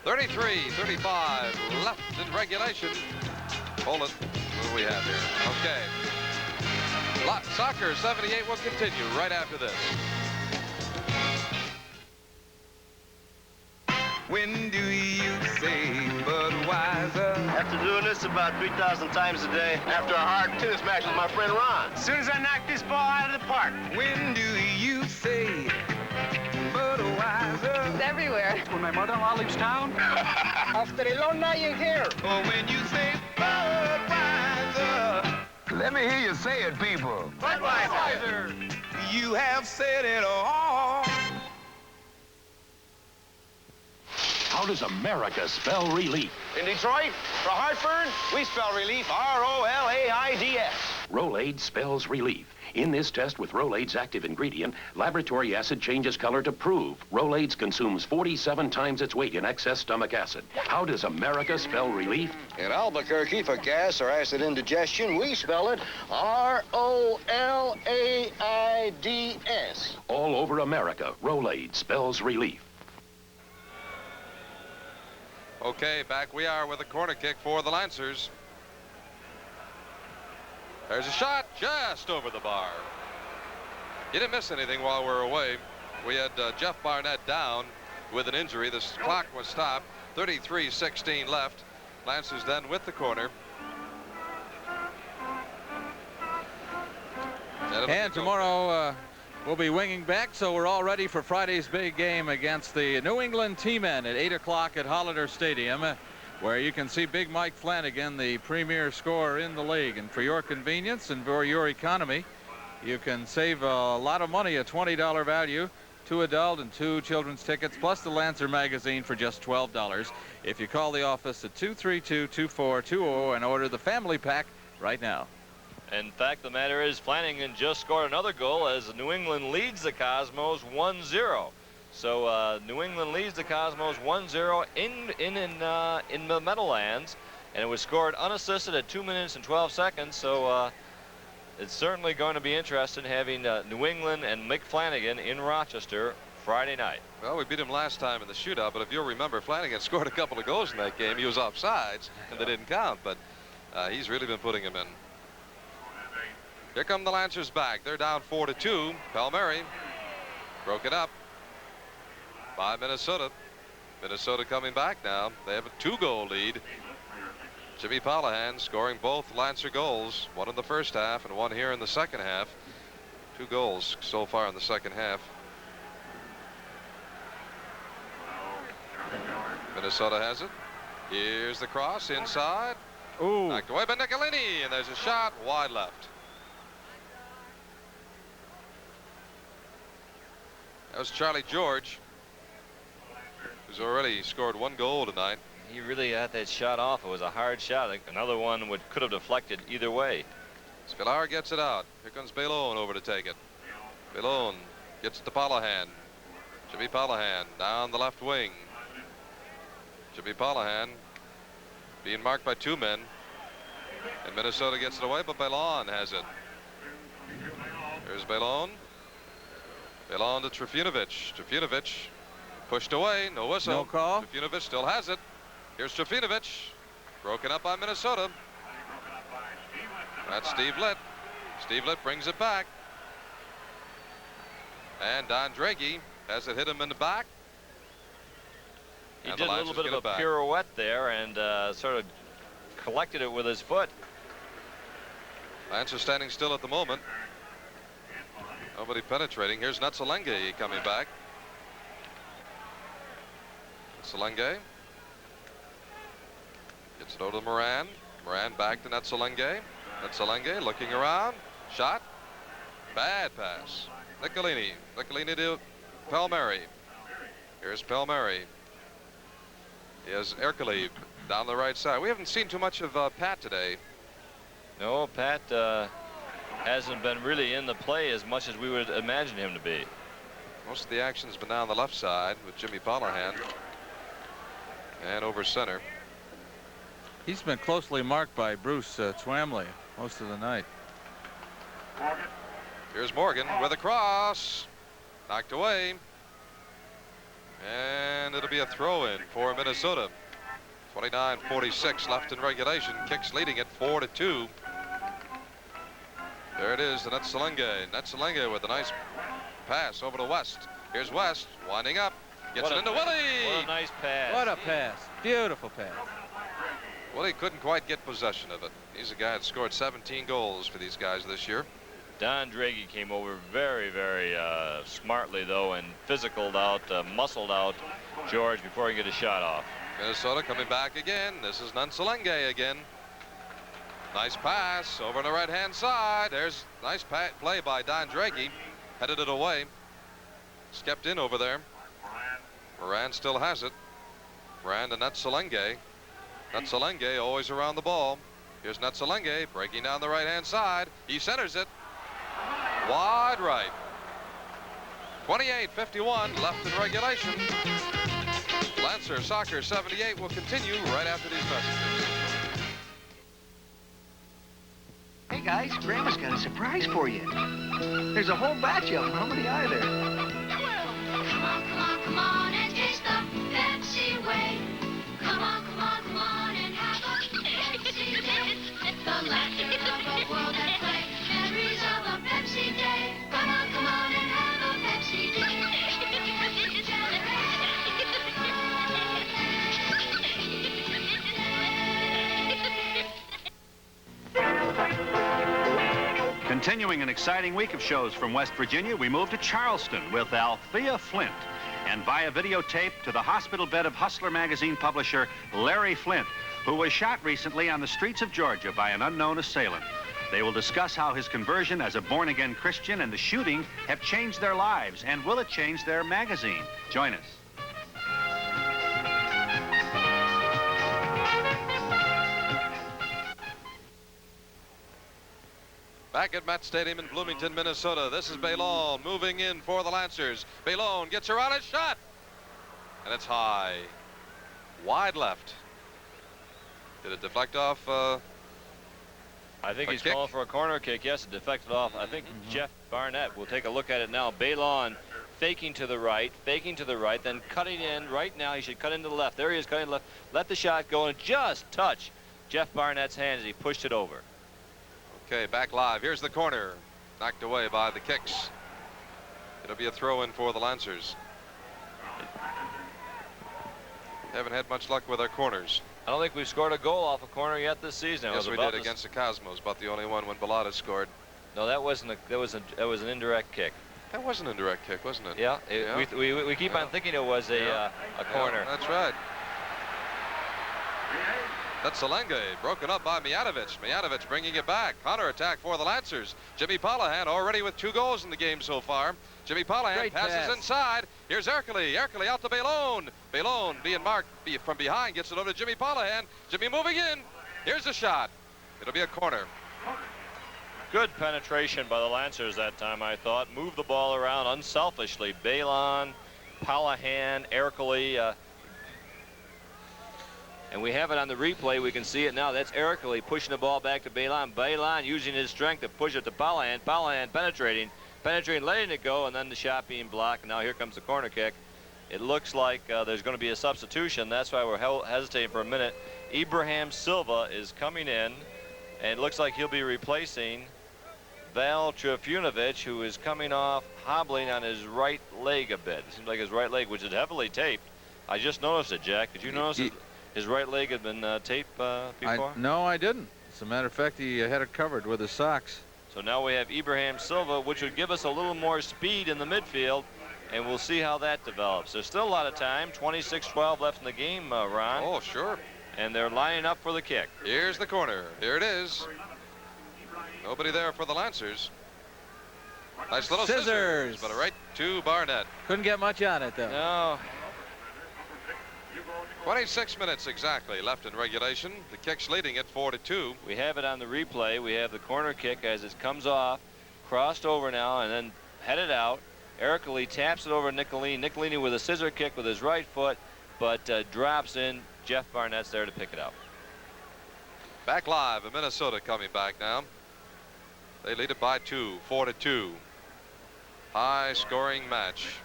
33-35 left in regulation. Hold it. What do we have here? Okay. Soccer 78 will continue right after this. When do you say Budweiser? After doing this about 3,000 times a day. After a hard tennis match with my friend Ron. As soon as I knock this ball out of the park. When do you say Budweiser? It's everywhere. When my mother-in-law leaves town. After a long night in here. Or when you say Budweiser. Let me hear you say it, people. Budweiser. You have said it all. How does America spell relief? In Detroit, for heartburn, we spell relief R-O-L-A-I-D-S. Rolaids spells relief. In this test with Rolaids active ingredient, laboratory acid changes color to prove Rolaids consumes 47 times its weight in excess stomach acid. How does America spell relief? In Albuquerque, for gas or acid indigestion, we spell it R-O-L-A-I-D-S. All over America, Rolaids spells relief. Okay, back we are with a corner kick for the Lancers. There's a shot just over the bar. He didn't miss anything while we were away. We had Jeff Barnett down with an injury. The clock was stopped. 33-16 left. Lancers then with the corner. And tomorrow we'll be winging back, so we're all ready for Friday's big game against the New England T-Men at 8 o'clock at Hollander Stadium, where you can see Big Mike Flanagan, the premier scorer in the league. And for your convenience and for your economy, you can save a lot of money, a $20 value, 2 adult and 2 children's tickets, plus the Lancer magazine for just $12 if you call the office at 232-2420 and order the family pack right now. In fact, the matter is Flanagan just scored another goal as New England leads the Cosmos 1-0. So New England leads the Cosmos 1-0 in the Meadowlands, and it was scored unassisted at 2 minutes and 12 seconds. So it's certainly going to be interesting having New England and Mick Flanagan in Rochester Friday night. Well, we beat him last time in the shootout, but if you'll remember, Flanagan scored a couple of goals in that game. He was offsides, and they didn't count, but he's really been putting him in. Here come the Lancers back. They're down 4-2. Palmieri broke it up by Minnesota. Minnesota coming back now. They have a 2-goal lead. Jimmy Pollihan scoring both Lancer goals, one in the first half and one here in the second half. 2 goals so far in the second half. Minnesota has it. Here's the cross inside. Ooh. Knocked away by Nicolini, and there's a shot wide left. That was Charlie George, who's already scored 1 goal tonight. He really got that shot off. It was a hard shot. Another one could have deflected either way. Spilar gets it out. Here comes Bailon over to take it. Bailon gets to Pollihan. Jimmy Pollihan down the left wing. Jimmy Pollihan being marked by 2 men. And Minnesota gets it away, but Bailon has it. Here's Bailon. Bailon to Trifunovic. Trifunovic pushed away. No whistle. No call. Trifunovic still has it. Here's Trifunovic. Broken up by Minnesota. That's Steve Litt. Steve Litt brings it back. And Don Draghi has it hit him in the back. He did a little bit of a pirouette there and sort of collected it with his foot. Lancer standing still at the moment. Nobody penetrating. Here's Netzelenge coming back. Netzelenge gets it over to Moran. Moran back to Netzelenge. Netzelenge looking around. Shot. Bad pass. Nicolini. Nicolini to Palmieri. Here's Palmieri. He has Ercole down the right side. We haven't seen too much of Pat today. No, Pat hasn't been really in the play as much as we would imagine him to be. Most of the action's been down the left side with Jimmy Pollihan and over center. He's been closely marked by Bruce Twamley most of the night. Here's Morgan with a cross. Knocked away. And it'll be a throw-in for Minnesota. 29:46 left in regulation. Kicks leading it 4-2. There it is, to Netzelenge. Netzelenge with a nice pass over to West. Here's West winding up. Gets it into Willie. What a nice pass. What a pass. Beautiful pass. Willie couldn't quite get possession of it. He's a guy that scored 17 goals for these guys this year. Don Draghi came over very, very smartly, though, and physicaled out, muscled out George before he could get a shot off. Minnesota coming back again. This is Netzelenge again. Nice pass over on the right-hand side. There's nice play by Don Draghi. Headed it away. Stepped in over there. Moran still has it. Moran to Netzelenge. Netzelenge always around the ball. Here's Netzelenge breaking down the right-hand side. He centers it. Wide right. 28:51 left in regulation. Lancer Soccer 78 will continue right after these messages. Hey guys, Grandma's got a surprise for you. There's a whole batch of them. How many are there? Come on, come on, come on and taste the Pepsi way. Come on and have a Pepsi day. The laughter of a world at play. Memories of a Pepsi day. Come on and have a Pepsi day. Continuing an exciting week of shows from West Virginia, we move to Charleston with Althea Flint. And via videotape to the hospital bed of Hustler magazine publisher Larry Flint, who was shot recently on the streets of Georgia by an unknown assailant. They will discuss how his conversion as a born-again Christian and the shooting have changed their lives, and will it change their magazine? Join us. Back at Met Stadium in Bloomington, Minnesota. This is Bailon moving in for the Lancers. Bailon gets around a shot. And it's high. Wide left. Did it deflect off? I think he's calling for a corner kick. Yes, it deflected off. I think Jeff Barnett will take a look at it now. Bailon faking to the right, then cutting in. Right now, he should cut into the left. There he is, cutting left. Let the shot go and just touch Jeff Barnett's hand as he pushed it over. Okay, back live. Here's the corner. Knocked away by the kicks. It'll be a throw-in for the Lancers. Haven't had much luck with our corners. I don't think we've scored a goal off a corner yet this season. Yes, we did against the Cosmos, but the only one when Bellotta scored. No, that wasn't a. That was an indirect kick. That was an indirect kick, wasn't it? Yeah. Yeah. We keep on thinking it was a corner. Yeah, that's right. That's Selenge, broken up by Mijatovic. Mijatovic bringing it back. Counter-attack for the Lancers. Jimmy Pollihan already with 2 goals in the game so far. Jimmy Pollihan passes inside. Here's Ercole. Ercole out to Baylone. Baylone being marked from behind. Gets it over to Jimmy Pollihan. Jimmy moving in. Here's a shot. It'll be a corner. Good penetration by the Lancers that time, I thought. Move the ball around unselfishly. Baylon, Pollihan, Ercole. And we have it on the replay. We can see it now. That's Ercole pushing the ball back to Baylon. Baylon using his strength to push it to Pollihan. Pollihan penetrating, letting it go, and then the shot being blocked. And now here comes the corner kick. It looks like there's going to be a substitution. That's why we're hesitating for a minute. Ibrahim Silva is coming in, and it looks like he'll be replacing Val Trifunovic, who is coming off hobbling on his right leg a bit. It seems like his right leg, which is heavily taped. I just noticed it, Jack. Did you notice it? His right leg had been taped before? No, I didn't. As a matter of fact, he had it covered with his socks. So now we have Ibrahim Silva, which would give us a little more speed in the midfield, and we'll see how that develops. There's still a lot of time. 26-12 left in the game, Ron. Oh, sure. And they're lining up for the kick. Here's the corner. Here it is. Nobody there for the Lancers. Nice little scissors, but right to Barnett. Couldn't get much on it, though. No. 26 minutes exactly left in regulation. The kick's leading it 4-2. We have it on the replay. We have the corner kick as it comes off, crossed over now, and then headed out. Ercole taps it over Nicolini. Nicolini with a scissor kick with his right foot, but drops in. Jeff Barnett's there to pick it up. Back live in Minnesota coming back now. They lead it by 2, 4-2. High scoring match.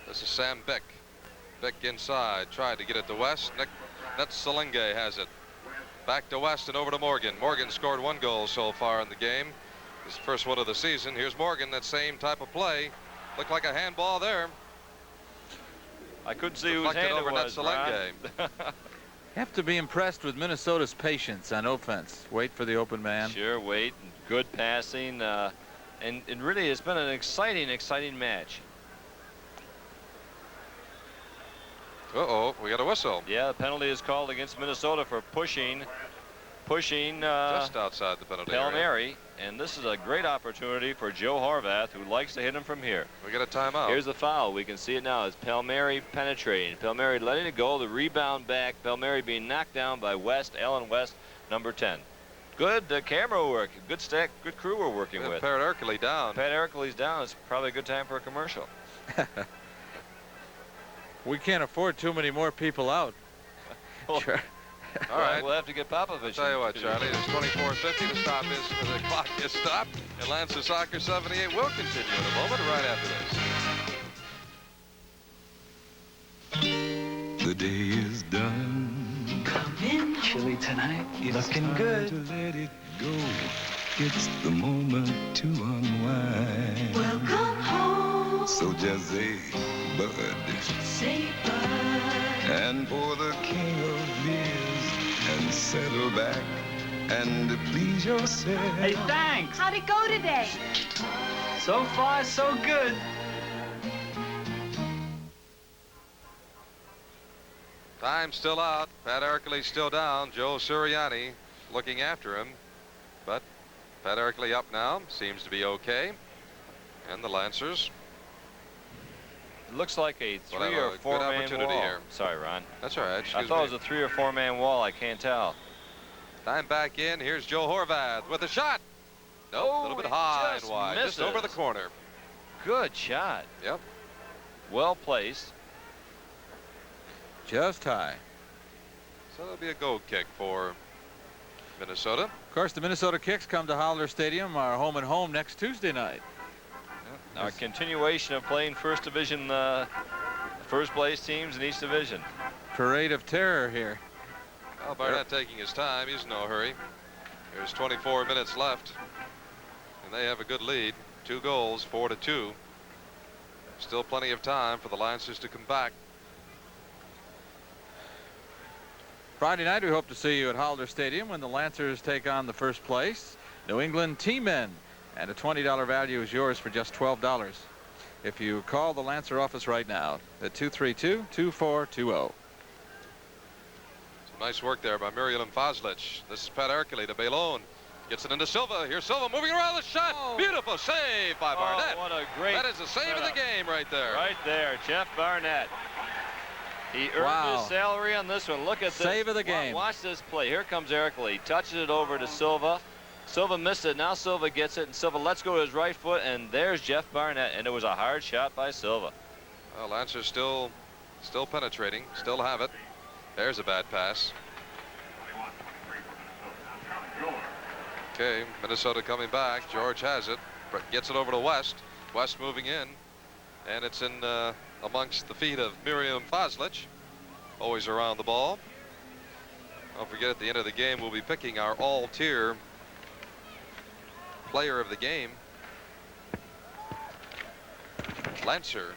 This is Sam Bick. Bick inside, tried to get it to West. That's Selenge has it. Back to West and over to Morgan. Morgan scored 1 goal so far in the game. His first one of the season. Here's Morgan, that same type of play. Looked like a handball there. I couldn't see whose hand it was, You have to be impressed with Minnesota's patience on offense. Wait for the open man. Sure, wait. Good passing. And really, it's been an exciting match. Uh-oh, we got a whistle. Yeah, the penalty is called against Minnesota for pushing just outside the penalty area. Palmieri, and this is a great opportunity for Joe Horvath, who likes to hit him from here. We get a timeout. Here's the foul. We can see it now. It's Palmieri penetrating. Palmieri letting it go. The rebound back. Palmieri being knocked down by West, Alan West, number 10. Good camera work. Good stack. Good crew we're working with. Pat Ercole down. Pat Ercole's down. It's probably a good time for a commercial. We can't afford too many more people out. Sure. All right, we'll have to get Popovich. Tell you what, Charlie, it's 24:50 to stop the clock is stopped. And Lancer Soccer 78 will continue in a moment right after this. The day is done. Come in. Chilly tonight. Looking good. To let it go. It's the moment to unwind. Welcome home. So just say bud. Say bud. And pour the king of beers and settle back and please yourself. Hey, thanks. How'd it go today? So far, so good. Time still out. Pat Ercole still down. Joe Suriani looking after him. But Pat Ercole up now. Seems to be okay. And the Lancers. It looks like a 3 or 4 man wall. Here. Sorry, Ron. That's all right. I thought it was a 3 or 4 man wall. I can't tell. Time back in. Here's Joe Horvath with a shot. Nope, a little bit high and wide. Misses. Just over the corner. Good shot. Yep. Well placed. Just high. So that'll be a goal kick for Minnesota. Of course, the Minnesota Kicks come to Holler Stadium, our home and home, next Tuesday night. Our continuation of playing first division, first place teams in each division. Parade of terror here. Well, Barnett taking his time. He's in no hurry. There's 24 minutes left. And they have a good lead. 2 goals, 4-2. Still plenty of time for the Lancers to come back. Friday night, we hope to see you at Halder Stadium when the Lancers take on the first place New England T-Men. And a $20 value is yours for just $12. If you call the Lancer office right now at 232-2420. Some nice work there by Miriam Foslich. This is Pat Ercole to Baylon. Gets it into Silva. Here's Silva moving around the shot. Oh. Beautiful save by Barnett. What a great That is the save of the game right there. Right there, Jeff Barnett. He earned his salary on this one. Look at this. Save of the game. Watch this play. Here comes Ercole. He touches it over to Silva. Silva missed it. Now Silva gets it, and Silva lets go his right foot, and there's Jeff Barnett, and it was a hard shot by Silva. Well, Lancers still penetrating, still have it. There's a bad pass. Okay, Minnesota coming back. George has it. Gets it over to West. West moving in, and it's in amongst the feet of Miriam Foslich. Always around the ball. Don't forget, at the end of the game, we'll be picking our all-tier player of the game. Lancer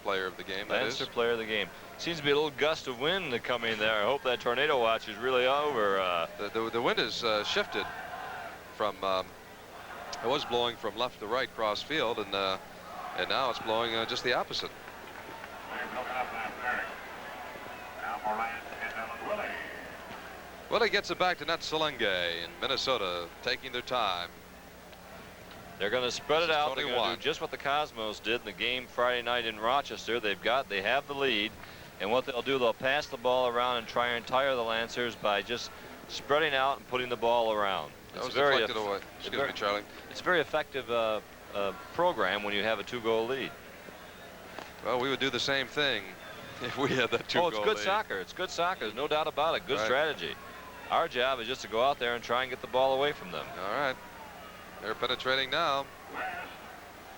player of the game, that is. Lancer player of the game. Seems to be a little gust of wind coming there. I hope that tornado watch is really over. The wind has shifted from, it was blowing from left to right cross field, and now it's blowing just the opposite. Willie gets it back to net Salenge, and Minnesota taking their time. They're going to spread it out. They're going to do just what the Cosmos did in the game Friday night in Rochester. They have the lead, and what they'll do, they'll pass the ball around and try and tire the Lancers by just spreading out and putting the ball around. That was deflected away. Excuse me, Charlie. It's a very effective program when you have a 2-goal lead. Well, we would do the same thing if we had that 2-goal lead. Oh, it's good soccer. It's good soccer. There's no doubt about it. Good strategy. Our job is just to go out there and try and get the ball away from them. All right. They're penetrating now.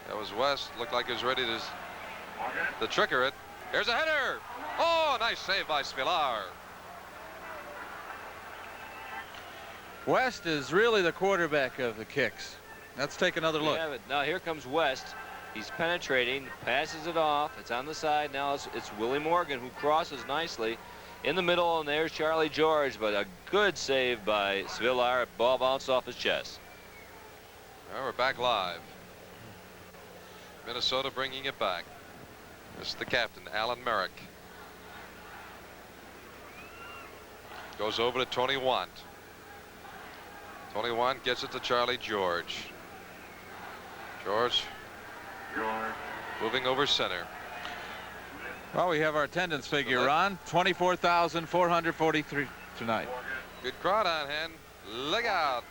That was West. Looked like he was ready to trigger it. Here's a header. Oh, nice save by Svilar. West is really the quarterback of the kicks. Let's take another look. Now here comes West. He's penetrating, passes it off. It's on the side. Now it's Willie Morgan who crosses nicely in the middle, and there's Charlie George, but a good save by Svilar. Ball bounced off his chest. Well, we're back live. Minnesota bringing it back. This is the captain, Alan Merrick. Goes over to Tony Want. Tony Want gets it to Charlie George. George moving over center. Well, we have our attendance figure on 24,443 tonight. Good crowd on hand. Look out.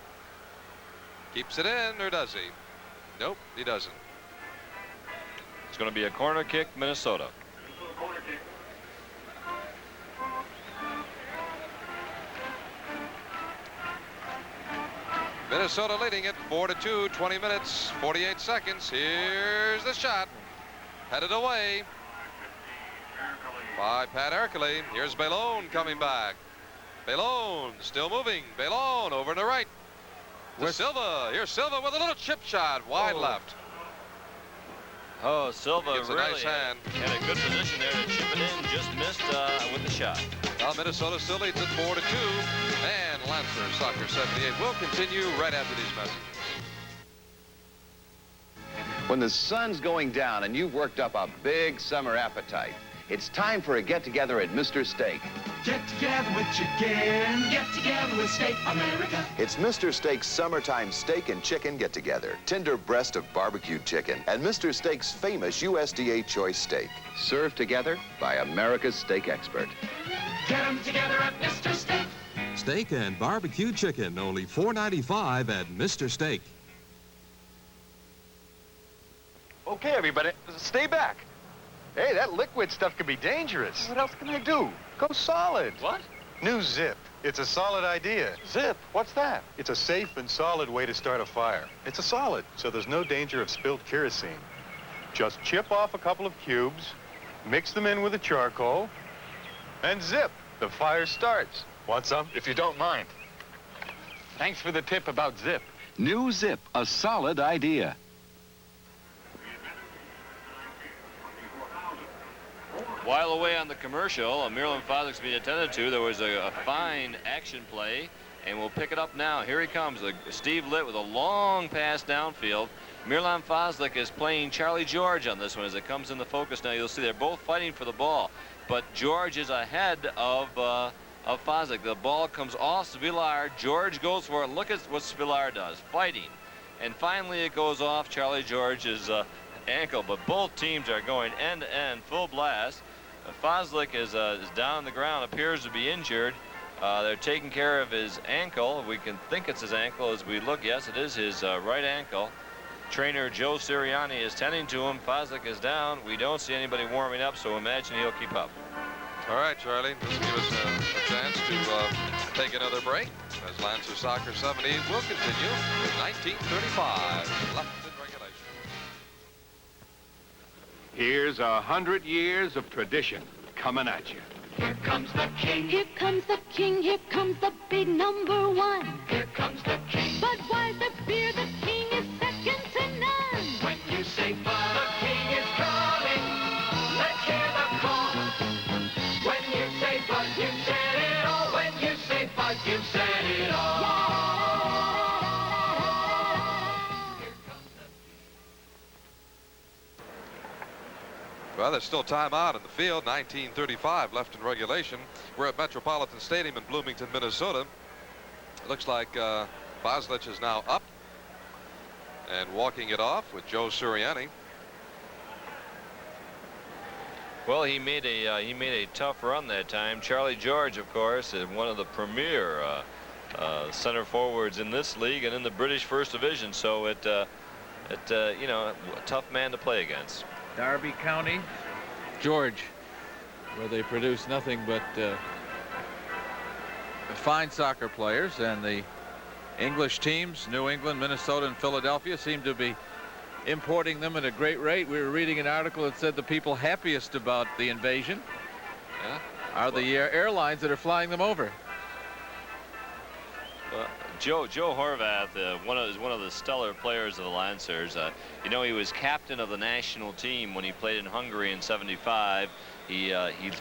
Keeps it in, or does he? Nope, he doesn't. It's going to be a corner kick, Minnesota. Minnesota leading it 4-2, 20 minutes, 48 seconds. Here's the shot. Headed away by Pat Ercole. Here's Baylon coming back. Baylon still moving. Baylon over to the right. To Silva. Here's Silva with a little chip shot wide left. Oh, Silva Gives a really nice hand. had a good position there to chip it in. Just missed with the shot. Well, Minnesota still leads at 4-2. And Lancer Soccer 78 will continue right after these messages. When the sun's going down and you've worked up a big summer appetite, it's time for a get-together at Mr. Steak. Get together with chicken. Get together with Steak America. It's Mr. Steak's summertime steak and chicken get-together. Tender breast of barbecued chicken and Mr. Steak's famous USDA choice steak. Served together by America's steak expert. Get them together at Mr. Steak. Steak and barbecue chicken, only $4.95 at Mr. Steak. Okay, everybody, stay back. Hey, that liquid stuff can be dangerous. What else can I do? Go solid. What? New Zip. It's a solid idea. Zip? What's that? It's a safe and solid way to start a fire. It's a solid, so there's no danger of spilled kerosene. Just chip off a couple of cubes, mix them in with the charcoal, and zip. The fire starts. Want some? If you don't mind. Thanks for the tip about Zip. New Zip, a solid idea. While away on the commercial, Miralem Foslick's being attended to. There was a fine action play, and we'll pick it up now. Here he comes, Steve Litt with a long pass downfield. Miralem Foslick is playing Charlie George on this one as it comes into focus now. You'll see they're both fighting for the ball, but George is ahead of Foslick. The ball comes off Svilar. George goes for it. Look at what Svilar does, fighting. And finally it goes off Charlie George's ankle, but both teams are going end to end, full blast. Foslick is down on the ground, appears to be injured. They're taking care of his ankle. We can think it's his ankle as we look. Yes, it is his right ankle. Trainer Joe Sirianni is tending to him. Foslick is down. We don't see anybody warming up, so imagine he'll keep up. All right, Charlie, this will give us a chance to take another break as Lancer Soccer 70 will continue with 1935 left in regulation. Here's 100 years of tradition coming at you. Here comes the king. Here comes the king. Here comes the big number one. Here comes the king. Budweiser beer, the king is second to none. When you say Bud, the king is coming. Let's hear the call. When you say Bud, you said it all. When you say Bud, you said it all. Well, there's still time out in the field. 19:35 left in regulation. We're at Metropolitan Stadium in Bloomington, Minnesota. It looks like Foslick is now up and walking it off with Joe Sirianni. Well, he made a tough run that time. Charlie George, of course, is one of the premier center forwards in this league and in the British First Division. So you know, a tough man to play against. Derby County, George, where they produce nothing but fine soccer players, and the English teams, New England, Minnesota, and Philadelphia, seem to be importing them at a great rate. We were reading an article that said the people happiest about the invasion are the airlines that are flying them over. Joe Horvath, one of the stellar players of the Lancers. You know, he was captain of the national team when he played in Hungary in '75. He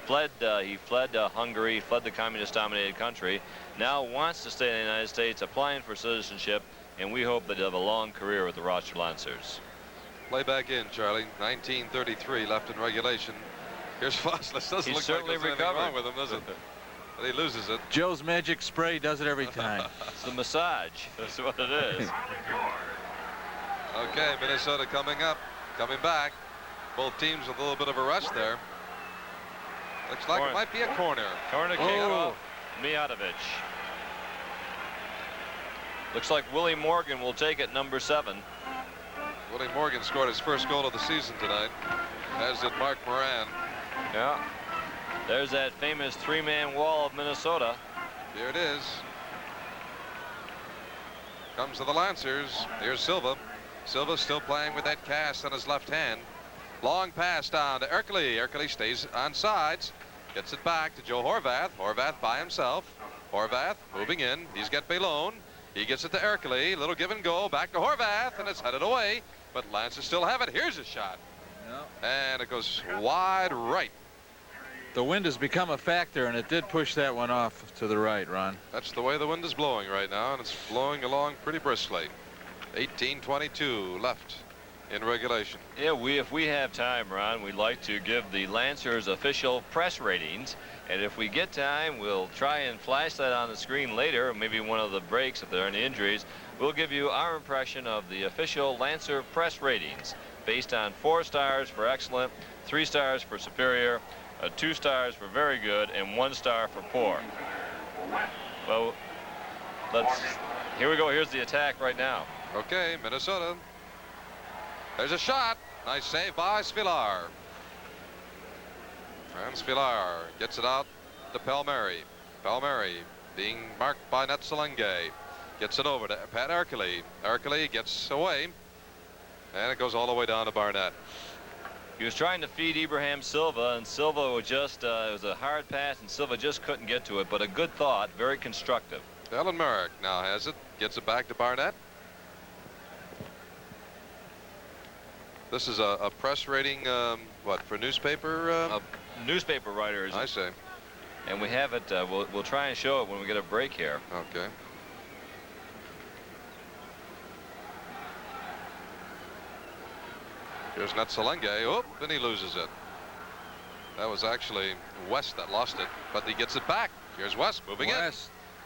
fled Hungary, fled the communist-dominated country. Now wants to stay in the United States, applying for citizenship, and we hope that he'll have a long career with the Rochester Lancers. Play back in, Charlie. 19:33 left in regulation. Here's Foslick. Doesn't look certainly like there's anything wrong with him, does it? But he loses it. Joe's magic spray does it every time. It's the massage. That's what it is. Okay, Minnesota coming up, coming back. Both teams with a little bit of a rush there. Looks like it might be a corner. Corner kick off Mijatovic. Looks like Willie Morgan will take it, number 7. Willie Morgan scored his first goal of the season tonight, as did Mark Moran. Yeah. There's that famous 3-man wall of Minnesota. Here it is. Comes to the Lancers. Here's Silva. Silva still playing with that cast on his left hand. Long pass down to Erkele. Erkele stays on sides. Gets it back to Joe Horvath. Horvath by himself. Horvath moving in. He's got Baylone. He gets it to Erkele. Little give and go. Back to Horvath, and it's headed away. But Lancers still have it. Here's a shot. And it goes wide right. The wind has become a factor, and it did push that one off to the right, Ron. That's the way the wind is blowing right now, and it's blowing along pretty briskly. 18:22 left in regulation. Yeah, if we have time, Ron, we'd like to give the Lancers official press ratings. And if we get time, we'll try and flash that on the screen later, or maybe one of the breaks if there are any injuries. We'll give you our impression of the official Lancer press ratings based on 4 stars for excellent, 3 stars for superior, 2 stars for very good, and 1 star for poor. Well, here we go. Here's the attack right now. Okay, Minnesota. There's a shot. Nice save by Svilar. And Svilar gets it out to Palmieri. Palmieri being marked by Netzelenge. Gets it over to Pat Erkele. Erkele gets away. And it goes all the way down to Barnett. He was trying to feed Ibrahim Silva, and Silva was just, it was a hard pass, and Silva just couldn't get to it, but a good thought, very constructive. Alan Merrick now has it, gets it back to Barnett. This is a press rating, what, for newspaper? Newspaper writers. I see. And we have it, we'll try and show it when we get a break here. Okay. Here's Netzelenge. Oh, then he loses it. That was actually West that lost it, but he gets it back. Here's West moving in.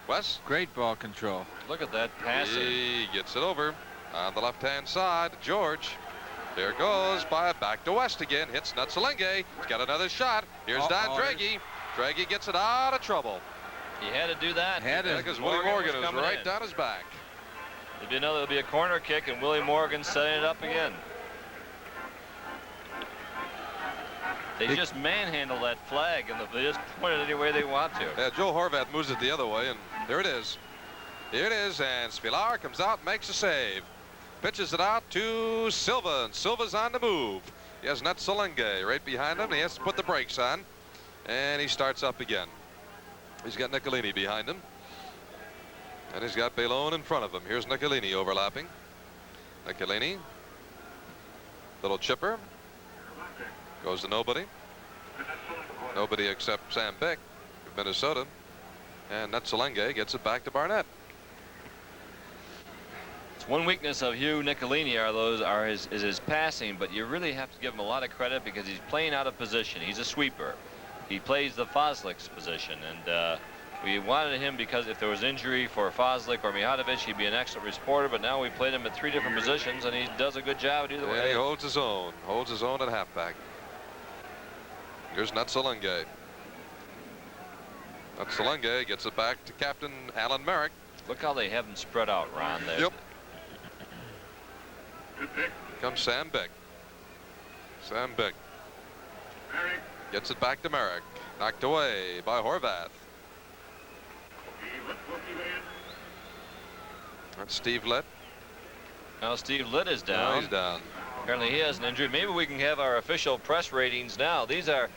West. Great ball control. Look at that passing. He gets it over on the left-hand side. George. There goes back to West again. Hits Netzelenge. He's got another shot. Here's Don Draghi. Draghi gets it out of trouble. He had to do that. Because Willie Morgan was right down his back. There'll be a corner kick, and Willie Morgan setting it up again. They just manhandle that flag, and they just point it any way they want to. Yeah, Joe Horvath moves it the other way, and there it is. Here it is, and Spilar comes out and makes a save. Pitches it out to Silva, and Silva's on the move. He has Netzelenge right behind him. He has to put the brakes on, and he starts up again. He's got Nicolini behind him, and he's got Bailon in front of him. Here's Nicolini overlapping. Nicolini, little chipper. Goes to nobody. Nobody except Sam Beck of Minnesota. And Netzelenge gets it back to Barnett. It's one weakness of Hugh Nicolini is his passing, but you really have to give him a lot of credit because he's playing out of position. He's a sweeper. He plays the Foslick's position, and we wanted him because if there was injury for Foslick or Mihatovic, he'd be an excellent reporter, but now we played him at 3 different positions, and he does a good job either way. He holds his own at halfback. Here's Netzelenge. Netzelenge gets it back to Captain Alan Merrick. Look how they have them spread out, Ron. There. Yep. Comes Sam Beck. Sam Beck gets it back to Merrick. Knocked away by Horvath. That's Steve Litt. Now Steve Litt is down. Now he's down. Apparently he has an injury. Maybe we can have our official press ratings now. These are,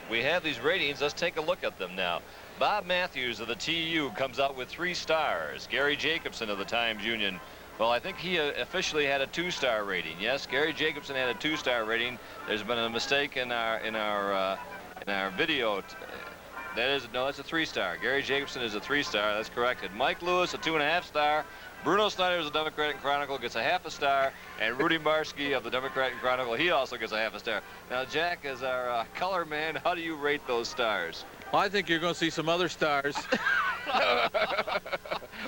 we have these ratings. Let's take a look at them now. Bob Matthews of the TU comes out with 3 stars. Gary Jacobson of the Times Union, well, I think he officially had a 2-star rating. Yes, Gary Jacobson had a 2-star rating. There's been a mistake in our video. That's a 3-star. Gary Jacobson is a 3-star. That's corrected. Mike Lewis, a 2.5-star. Bruno Snyder of the Democratic Chronicle gets a 0.5 star, and Rudy Marsky of the Democratic Chronicle, he also gets a 0.5 star. Now, Jack, as our color man, how do you rate those stars? Well, I think you're going to see some other stars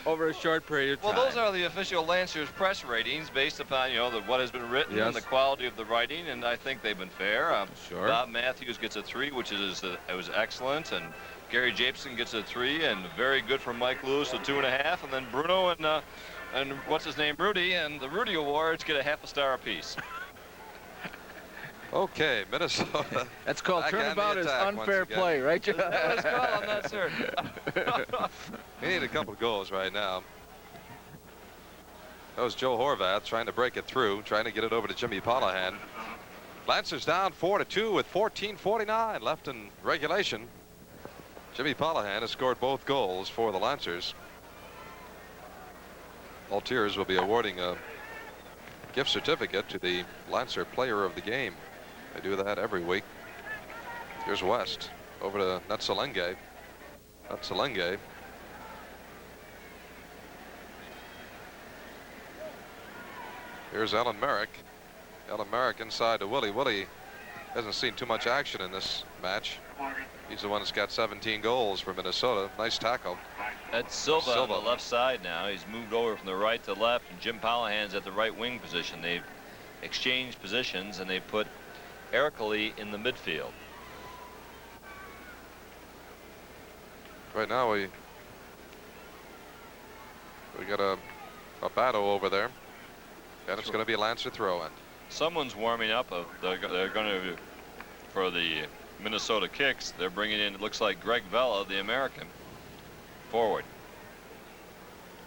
over a short period of time. Well, those are the official Lancers press ratings based upon, what has been written and the quality of the writing, and I think they've been fair. Sure. Bob Matthews gets a 3, which it was excellent, and Gary Jacobson gets a 3, and very good from Mike Lewis, a 2.5, and then Bruno and what's his name, Rudy, and the Rudy Awards get a 0.5 star apiece. Okay, Minnesota. That's called turnabout is unfair play, right? That was called, I'm not certain. We need a couple goals right now. That was Joe Horvath trying to break it through, trying to get it over to Jimmy Pollihan. Lancers down 4-2 with 14:49 left in regulation. Jimmy Pollihan has scored both goals for the Lancers. Altiers will be awarding a gift certificate to the Lancer Player of the Game. They do that every week. Here's West over to Netzelenge. Netzelenge. Here's Alan Merrick. Alan Merrick inside to Willie. Willie hasn't seen too much action in this match. He's the one that's got 17 goals for Minnesota. Nice tackle. That's Silva on the left side now. He's moved over from the right to left, and Jim Pollihan's at the right wing position. They've exchanged positions, and they put Ericoli in the midfield. Right now we got a battle over there, and it's going to be a Lancer throw-in. Someone's warming up. They're going to, for the Minnesota Kicks, they're bringing in, it looks like Greg Vela, the American, forward.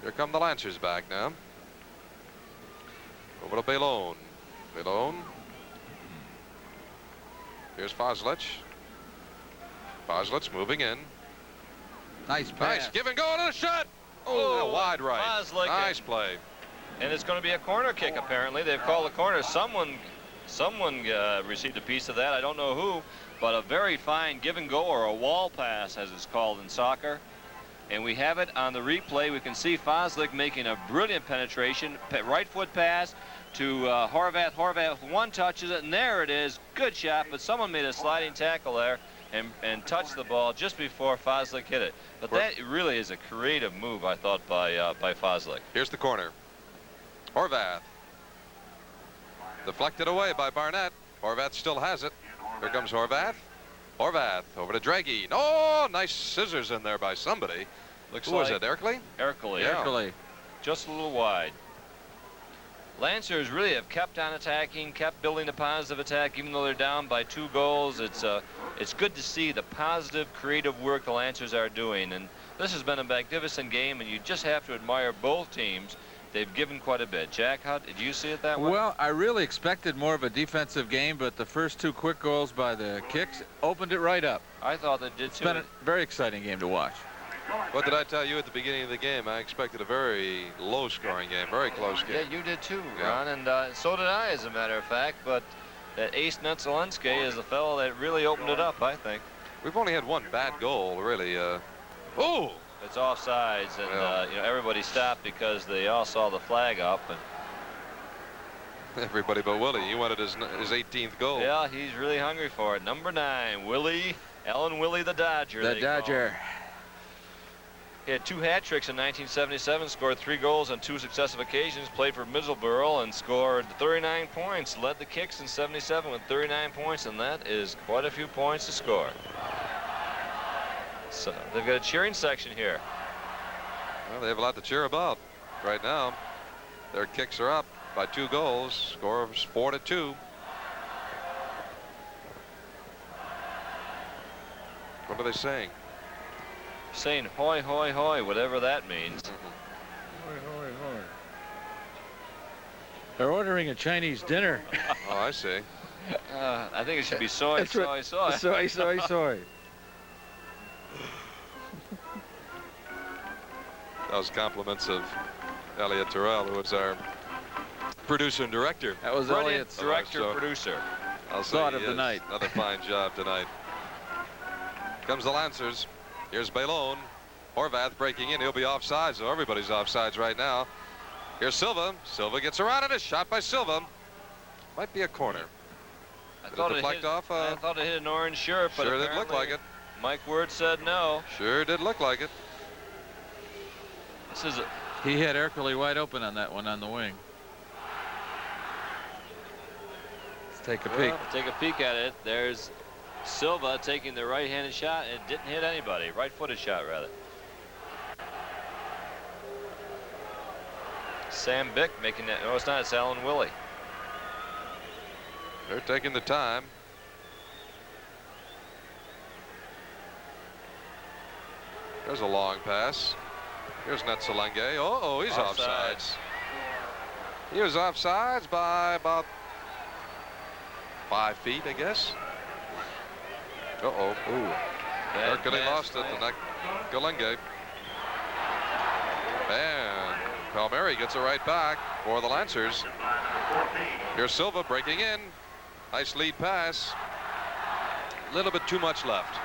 Here come the Lancers back now. Over to Bailon. Bailon. Here's Foslich. Foslich moving in. Nice pass. Nice give and go and a shot. Oh, wide right. Foslich. Nice play. And it's going to be a corner kick, apparently. They've called a corner. Someone received a piece of that. I don't know who, but a very fine give and go, or a wall pass, as it's called in soccer. And we have it on the replay. We can see Foslich making a brilliant penetration, right foot pass to Horvath. Horvath one touches it, and there it is. Good shot, but someone made a sliding tackle there and touched the ball just before Foslich hit it. But that really is a creative move, I thought, by Foslich. Here's the corner. Horvath. Deflected away by Barnett. Horvath still has it. Here comes Horvath. Horvath over to Draghi. Oh, nice scissors in there by somebody. Looks Who like was it, Erkley? Erkley. Yeah. Erkley. Just a little wide. Lancers really have kept on attacking, kept building a positive attack, even though they're down by 2 goals. It's good to see the positive, creative work the Lancers are doing. And this has been a magnificent game, and you just have to admire both teams. They've given quite a bit. Jack, how did you see it that way? Well, I really expected more of a defensive game, but the first 2 quick goals by the Kicks opened it right up. I thought they did too. It's been a very exciting game to watch. What did I tell you at the beginning of the game? I expected a very low-scoring game, very close game. Yeah, you did too, Ron, and so did I, as a matter of fact. But that Ace Netzelinski is the fellow that really opened it up, I think. We've only had 1 bad goal, really. Oh! It's offsides, and you know, everybody stopped because they all saw the flag up. And everybody but Willie. He wanted his 18th goal. Yeah, he's really hungry for it. Number 9, Willie, Ellen Willie the Dodger. The Dodger. He had 2 hat tricks in 1977, scored 3 goals on 2 successive occasions, played for Middleborough, and scored 39 points. Led the Kicks in 77 with 39 points, and that is quite a few points to score. So they've got a cheering section here. Well, they have a lot to cheer about right now. Their Kicks are up by 2 goals. Score is 4-2. What are they saying? Saying hoy, hoy, hoy, whatever that means. Hoy, hoy, hoy. They're ordering a Chinese dinner. Oh, I see. I think it should be soy, soy, soy. Soy, soy, soy. Those compliments of Elliot Terrell, who was our producer and director. That was Elliot's producer. I'll say thought of the night. Another fine job tonight. Comes the Lancers. Here's Bailon. Horvath breaking in. He'll be offsides, so everybody's offsides right now. Here's Silva. Silva gets around it. A shot by Silva. Might be a corner. I thought it hit an orange shirt, but sure did look like it. Mike Word said no. Sure did look like it. This is He had Erkley wide open on that one on the wing. Let's take a peek. Take a peek at it. There's Silva taking the right-handed shot. It didn't hit anybody. Right-footed shot, rather. Sam Bick making that. No, it's not. It's Alan Willie. They're taking the time. There's a long pass. Here's Netzelenge. Oh, he's offsides. He was offsides by about 5 feet, I guess. Uh-oh. Ooh. Erkley lost it to Netzelenge. And Palmieri gets it right back for the Lancers. Here's Silva breaking in. Nice lead pass. A little bit too much left.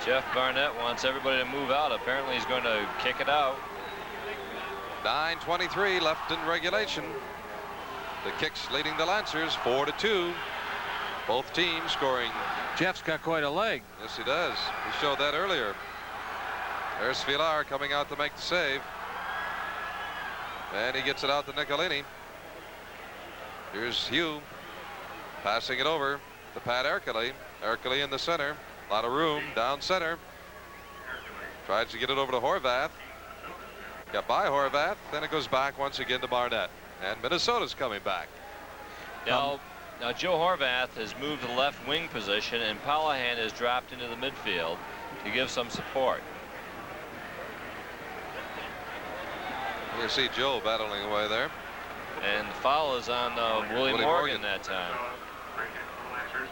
Jeff Barnett wants everybody to move out. Apparently he's going to kick it out. 9:23 left in regulation. The Kicks leading the Lancers 4-2. Both teams scoring. Jeff's got quite a leg. Yes, he does. He showed that earlier. There's Villar coming out to make the save. And he gets it out to Nicolini. Here's Hugh passing it over to Pat Erkley. Erkley in the center. A lot of room down center. Tries to get it over to Horvath. Got by Horvath. Then it goes back once again to Barnett. And Minnesota's coming back. Now Joe Horvath has moved to the left wing position, and Pollihan has dropped into the midfield to give some support. You see Joe battling away there. And the foul is on Willie Morgan that time.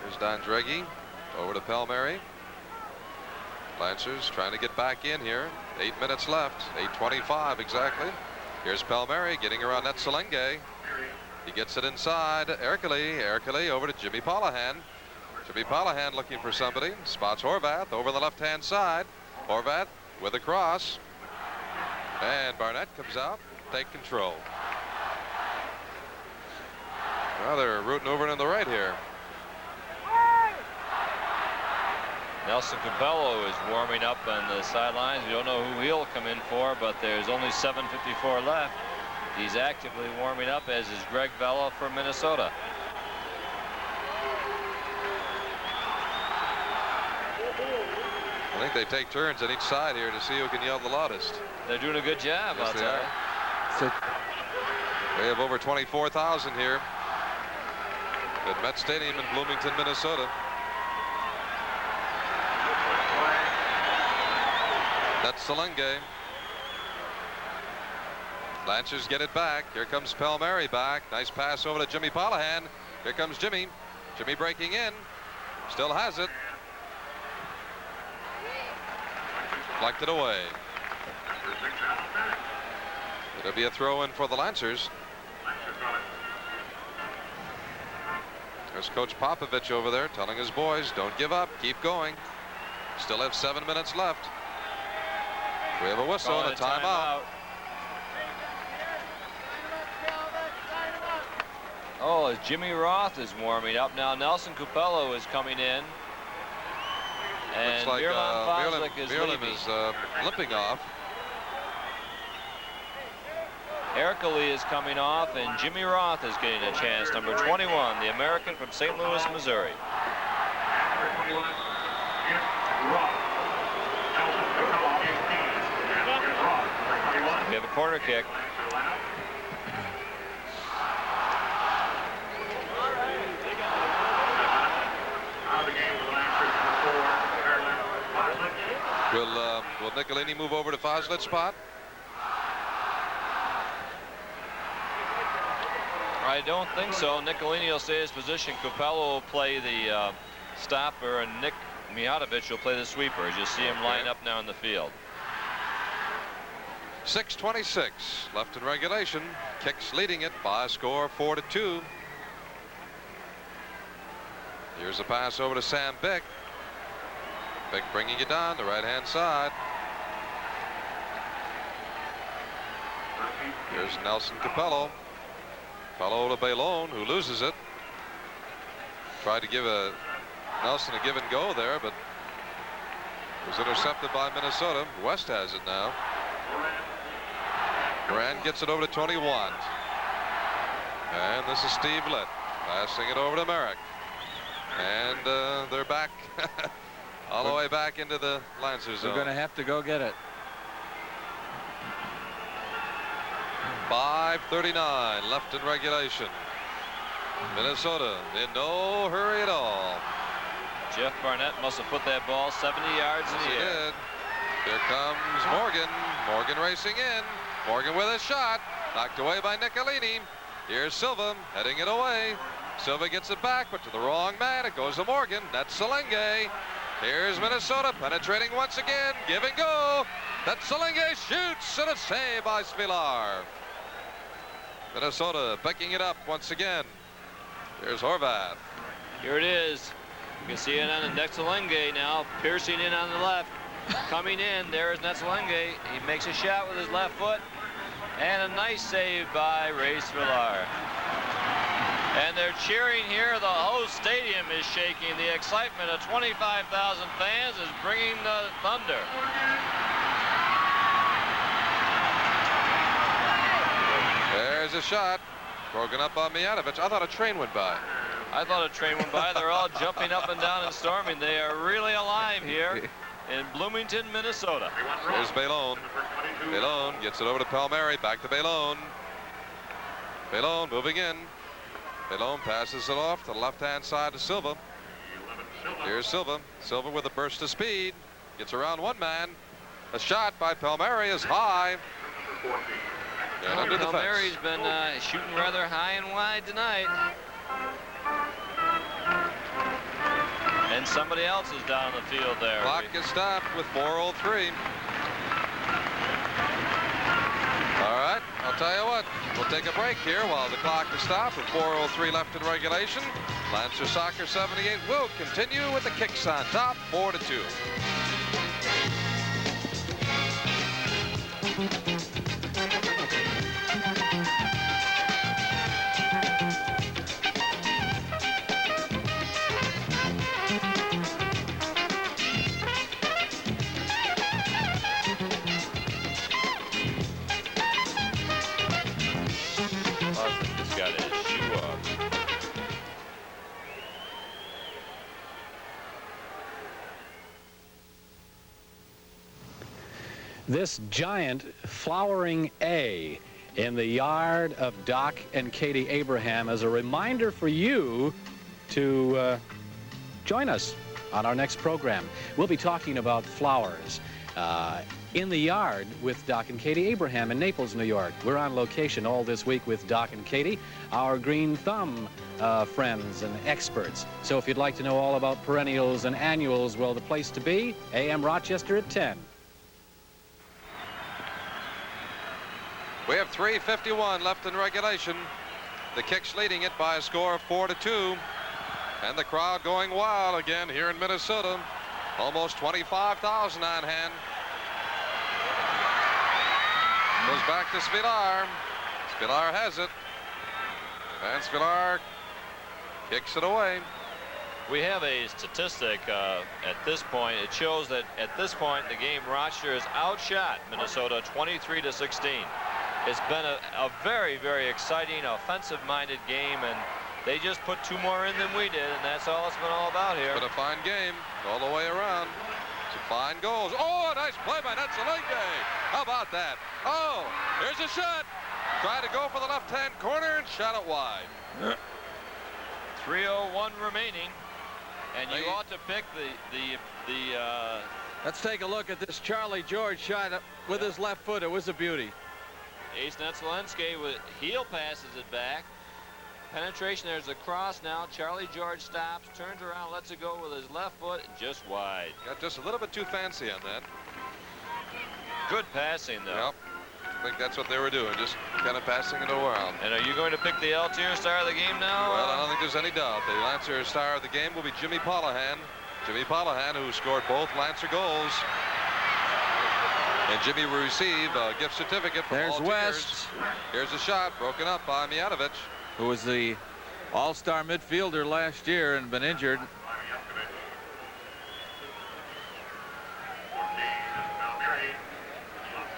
Here's Don Dregge over to Palmieri. Lancers trying to get back in here. 8 minutes left. 8:25 exactly. Here's Palmieri getting around Netzelenge. He gets it inside. Ercole over to Jimmy Pollihan. Jimmy Pollihan looking for somebody. Spots Horvath over the left-hand side. Horvath with a cross. And Barnett comes out. Take control. Well, they're rooting over it on the right here. Nelson Capello is warming up on the sidelines. We don't know who he'll come in for, but there's only 7:54 left. He's actively warming up, as is Greg Vela for Minnesota. I think they take turns on each side here to see who can yell the loudest. They're doing a good job, Yes, I'll tell you. We have over 24,000 here at Met Stadium in Bloomington, Minnesota. That's Selenge. Lancers get it back. Here comes Palmieri back. Nice pass over to Jimmy Pollihan. Here comes Jimmy. Jimmy breaking in. Still has it. Deflected away. It'll be a throw in for the Lancers. There's Coach Popovich over there telling his boys, don't give up, keep going. Still have 7 minutes left. We have a whistle and a timeout. Oh, as Jimmy Roth is warming up now, Nelson Capello is coming in, and looks like Mirlan Foslick is Mirlan leaving. is limping off. Ercole is coming off, and Jimmy Roth is getting a chance. Number 21, the American from St. Louis, Missouri. We have a corner kick. Will Nicolini move over to Foslick's spot? I don't think so. Nicolini will stay his position. Capello will play the stopper, and Nick Mijatovic will play the sweeper. As you see him line up now in the field. 6:26 left in regulation. Kicks leading it by a score 4-2. Here's a pass over to Sam Bick. Bick bringing it down the right-hand side. Here's Nelson Capello. Capello to Bailon, who loses it. Tried to give Nelson a give and go there, but was intercepted by Minnesota. West has it now. Moran gets it over to Tony Want. And this is Steve Litt passing it over to Merrick. And they're back all the way back into the Lancers zone. We're going to have to go get it. 5:39 left in regulation. Minnesota in no hurry at all. Jeff Barnett must have put that ball 70 yards in the air. Did. Here comes Morgan. Morgan racing in. Morgan with a shot. Knocked away by Nicolini. Here's Silva heading it away. Silva gets it back, but to the wrong man. It goes to Morgan. That's Selenge. Here's Minnesota penetrating once again. Give and go. That Selenge shoots, and a save by Spilar. Minnesota picking it up once again. Here's Horvath. Here it is. You can see it on the Netzelenge now, piercing in on the left. Coming in, there's Netzelenge. He makes a shot with his left foot. And a nice save by Ray Spilar. And they're cheering here. The whole stadium is shaking. The excitement of 25,000 fans is bringing the thunder. There's a shot. Broken up on Mijatovic. I thought a train went by. I thought a train went by. They're all jumping up and down and storming. They are really alive here in Bloomington, Minnesota. Here's Bailon. Bailon gets it over to Palmieri. Back to Bailon. Bailon moving in. Bailon passes it off to the left-hand side to Silva. Here's Silva. Silva with a burst of speed. Gets around one man. A shot by Palmieri is high. And under the fence. Mary's been shooting rather high and wide tonight. And somebody else is down the field there. Clock is stopped with 4:03. All right, I'll tell you what. We'll take a break here while the clock is stopped with 4:03 left in regulation. Lancer Soccer 78 will continue with the Kicks on top, 4-2. He's got his shoe up. This giant flowering A in the yard of Doc and Katie Abraham is a reminder for you to join us on our next program. We'll be talking about flowers in the yard with Doc and Katie Abraham in Naples, New York. We're on location all this week with Doc and Katie, our Green Thumb friends and experts. So if you'd like to know all about perennials and annuals, well, the place to be, AM Rochester at 10. We have 3:51 left in regulation. The Kicks leading it by a score of 4-2. And the crowd going wild again here in Minnesota. Almost 25,000 on hand. Goes back to Spilar. Spilar has it. And Spilar kicks it away. We have a statistic at this point. It shows that at this point in the game, Rochester has outshot Minnesota 23-16. It's been a very, very exciting, offensive-minded game, and they just put 2 more in than we did, and that's all it's been all about here. It's been a fine game all the way around. Some fine goals. Oh, a nice play by Netzelenge. How about that? Oh, here's a shot. Tried to go for the left-hand corner and shot it wide. 3:01 remaining, and you ought to pick the Let's take a look at this Charlie George shot up with his left foot. It was a beauty. Ace Netzelenski with heel passes it back. Penetration, there's a cross now. Charlie George stops, turns around, lets it go with his left foot, just wide. Got just a little bit too fancy on that. Good passing, though. Yep. I think that's what they were doing, just kind of passing it around. And are you going to pick the L-tier star of the game now? Well, I don't think there's any doubt. The Lancer star of the game will be Jimmy Pollihan. Jimmy Pollihan, who scored both Lancer goals. And Jimmy will receive a gift certificate from There's all West. tiers. Here's a shot broken up by Mijatovic, who was the all-star midfielder last year and been injured.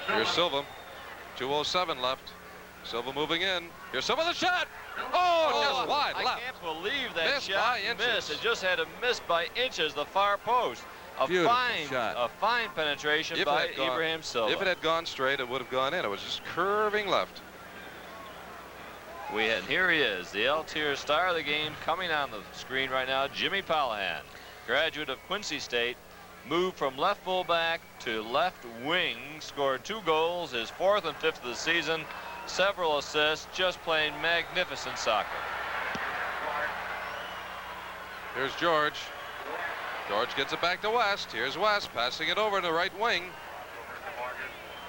Here's Silva. 2:07 left. Silva moving in. Here's Silva the shot. Oh, just wide left. I can't believe that Missed shot by inches. missed. It just had a miss by inches, the far post. A fine penetration by Ibrahim Silva. If it had gone straight, it would have gone in. It was just curving left. Here he is, the L-tier star of the game, coming on the screen right now, Jimmy Pollihan, graduate of Quincy State, moved from left fullback to left wing, scored 2 goals, his 4th and 5th of the season, several assists, just playing magnificent soccer. Here's George. George gets it back to West. Here's West passing it over to the right wing.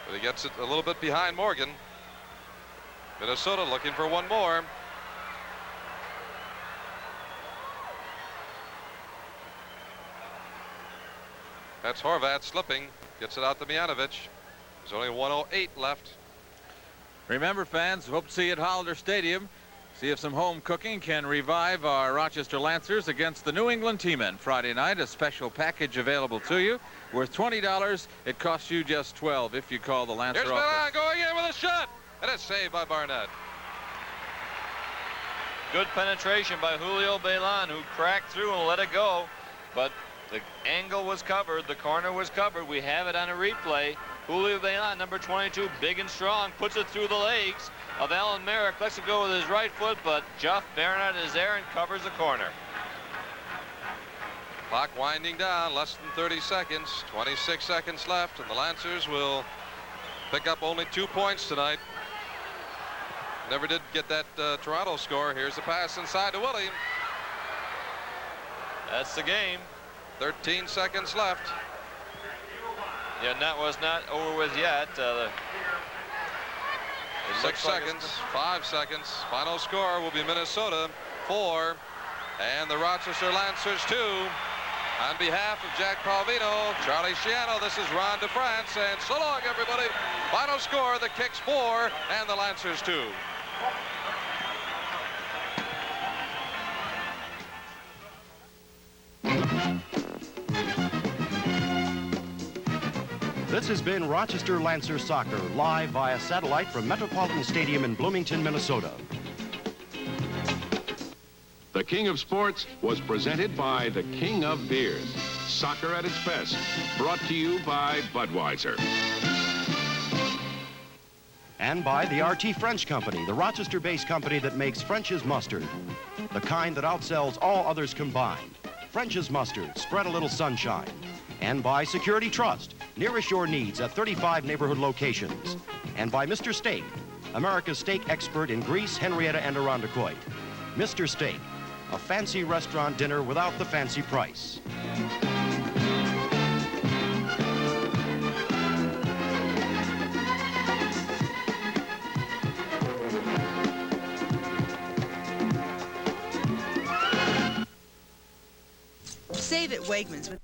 But he gets it a little bit behind Morgan. Minnesota looking for one more. That's Horvat slipping. Gets it out to Mijatovic. There's only 1:08 left. Remember, fans, hope to see you at Hollander Stadium. See if some home cooking can revive our Rochester Lancers against the New England T-Men Friday night. A special package available to you worth $20. It costs you just $12 if you call the Lancer Here's office. Milan going in with a shot, and it's saved by Barnett. Good penetration by Julio Belan, who cracked through and let it go, but the angle was covered, the corner was covered. We have it on a replay. Julio Belan, number 22, big and strong, puts it through the legs of Alan Merrick, lets it go with his right foot, but Jeff Barnett is there and covers the corner. Clock winding down, less than 30 seconds, 26 seconds left, and the Lancers will pick up only 2 points tonight. Never did get that Toronto score. Here's the pass inside to Willie. That's the game. 13 seconds left. Yeah, and that was not over with yet. 6 seconds, 5 seconds. Final score will be Minnesota 4 and the Rochester Lancers 2. On behalf of Jack Palvino, Charlie Schiano, this is Ron DeFrance, and so long, everybody. Final score, the Kicks 4 and the Lancers 2. This has been Rochester Lancer Soccer, live via satellite from Metropolitan Stadium in Bloomington, Minnesota. The King of Sports was presented by the King of Beers. Soccer at its best. Brought to you by Budweiser. And by the RT French Company, the Rochester-based company that makes French's mustard. The kind that outsells all others combined. French's mustard, spread a little sunshine. And by Security Trust, nearest your needs at 35 neighborhood locations. And by Mr. Steak, America's steak expert in Greece, Henrietta, and Irondequoit. Mr. Steak, a fancy restaurant dinner without the fancy price. Save at Wegmans with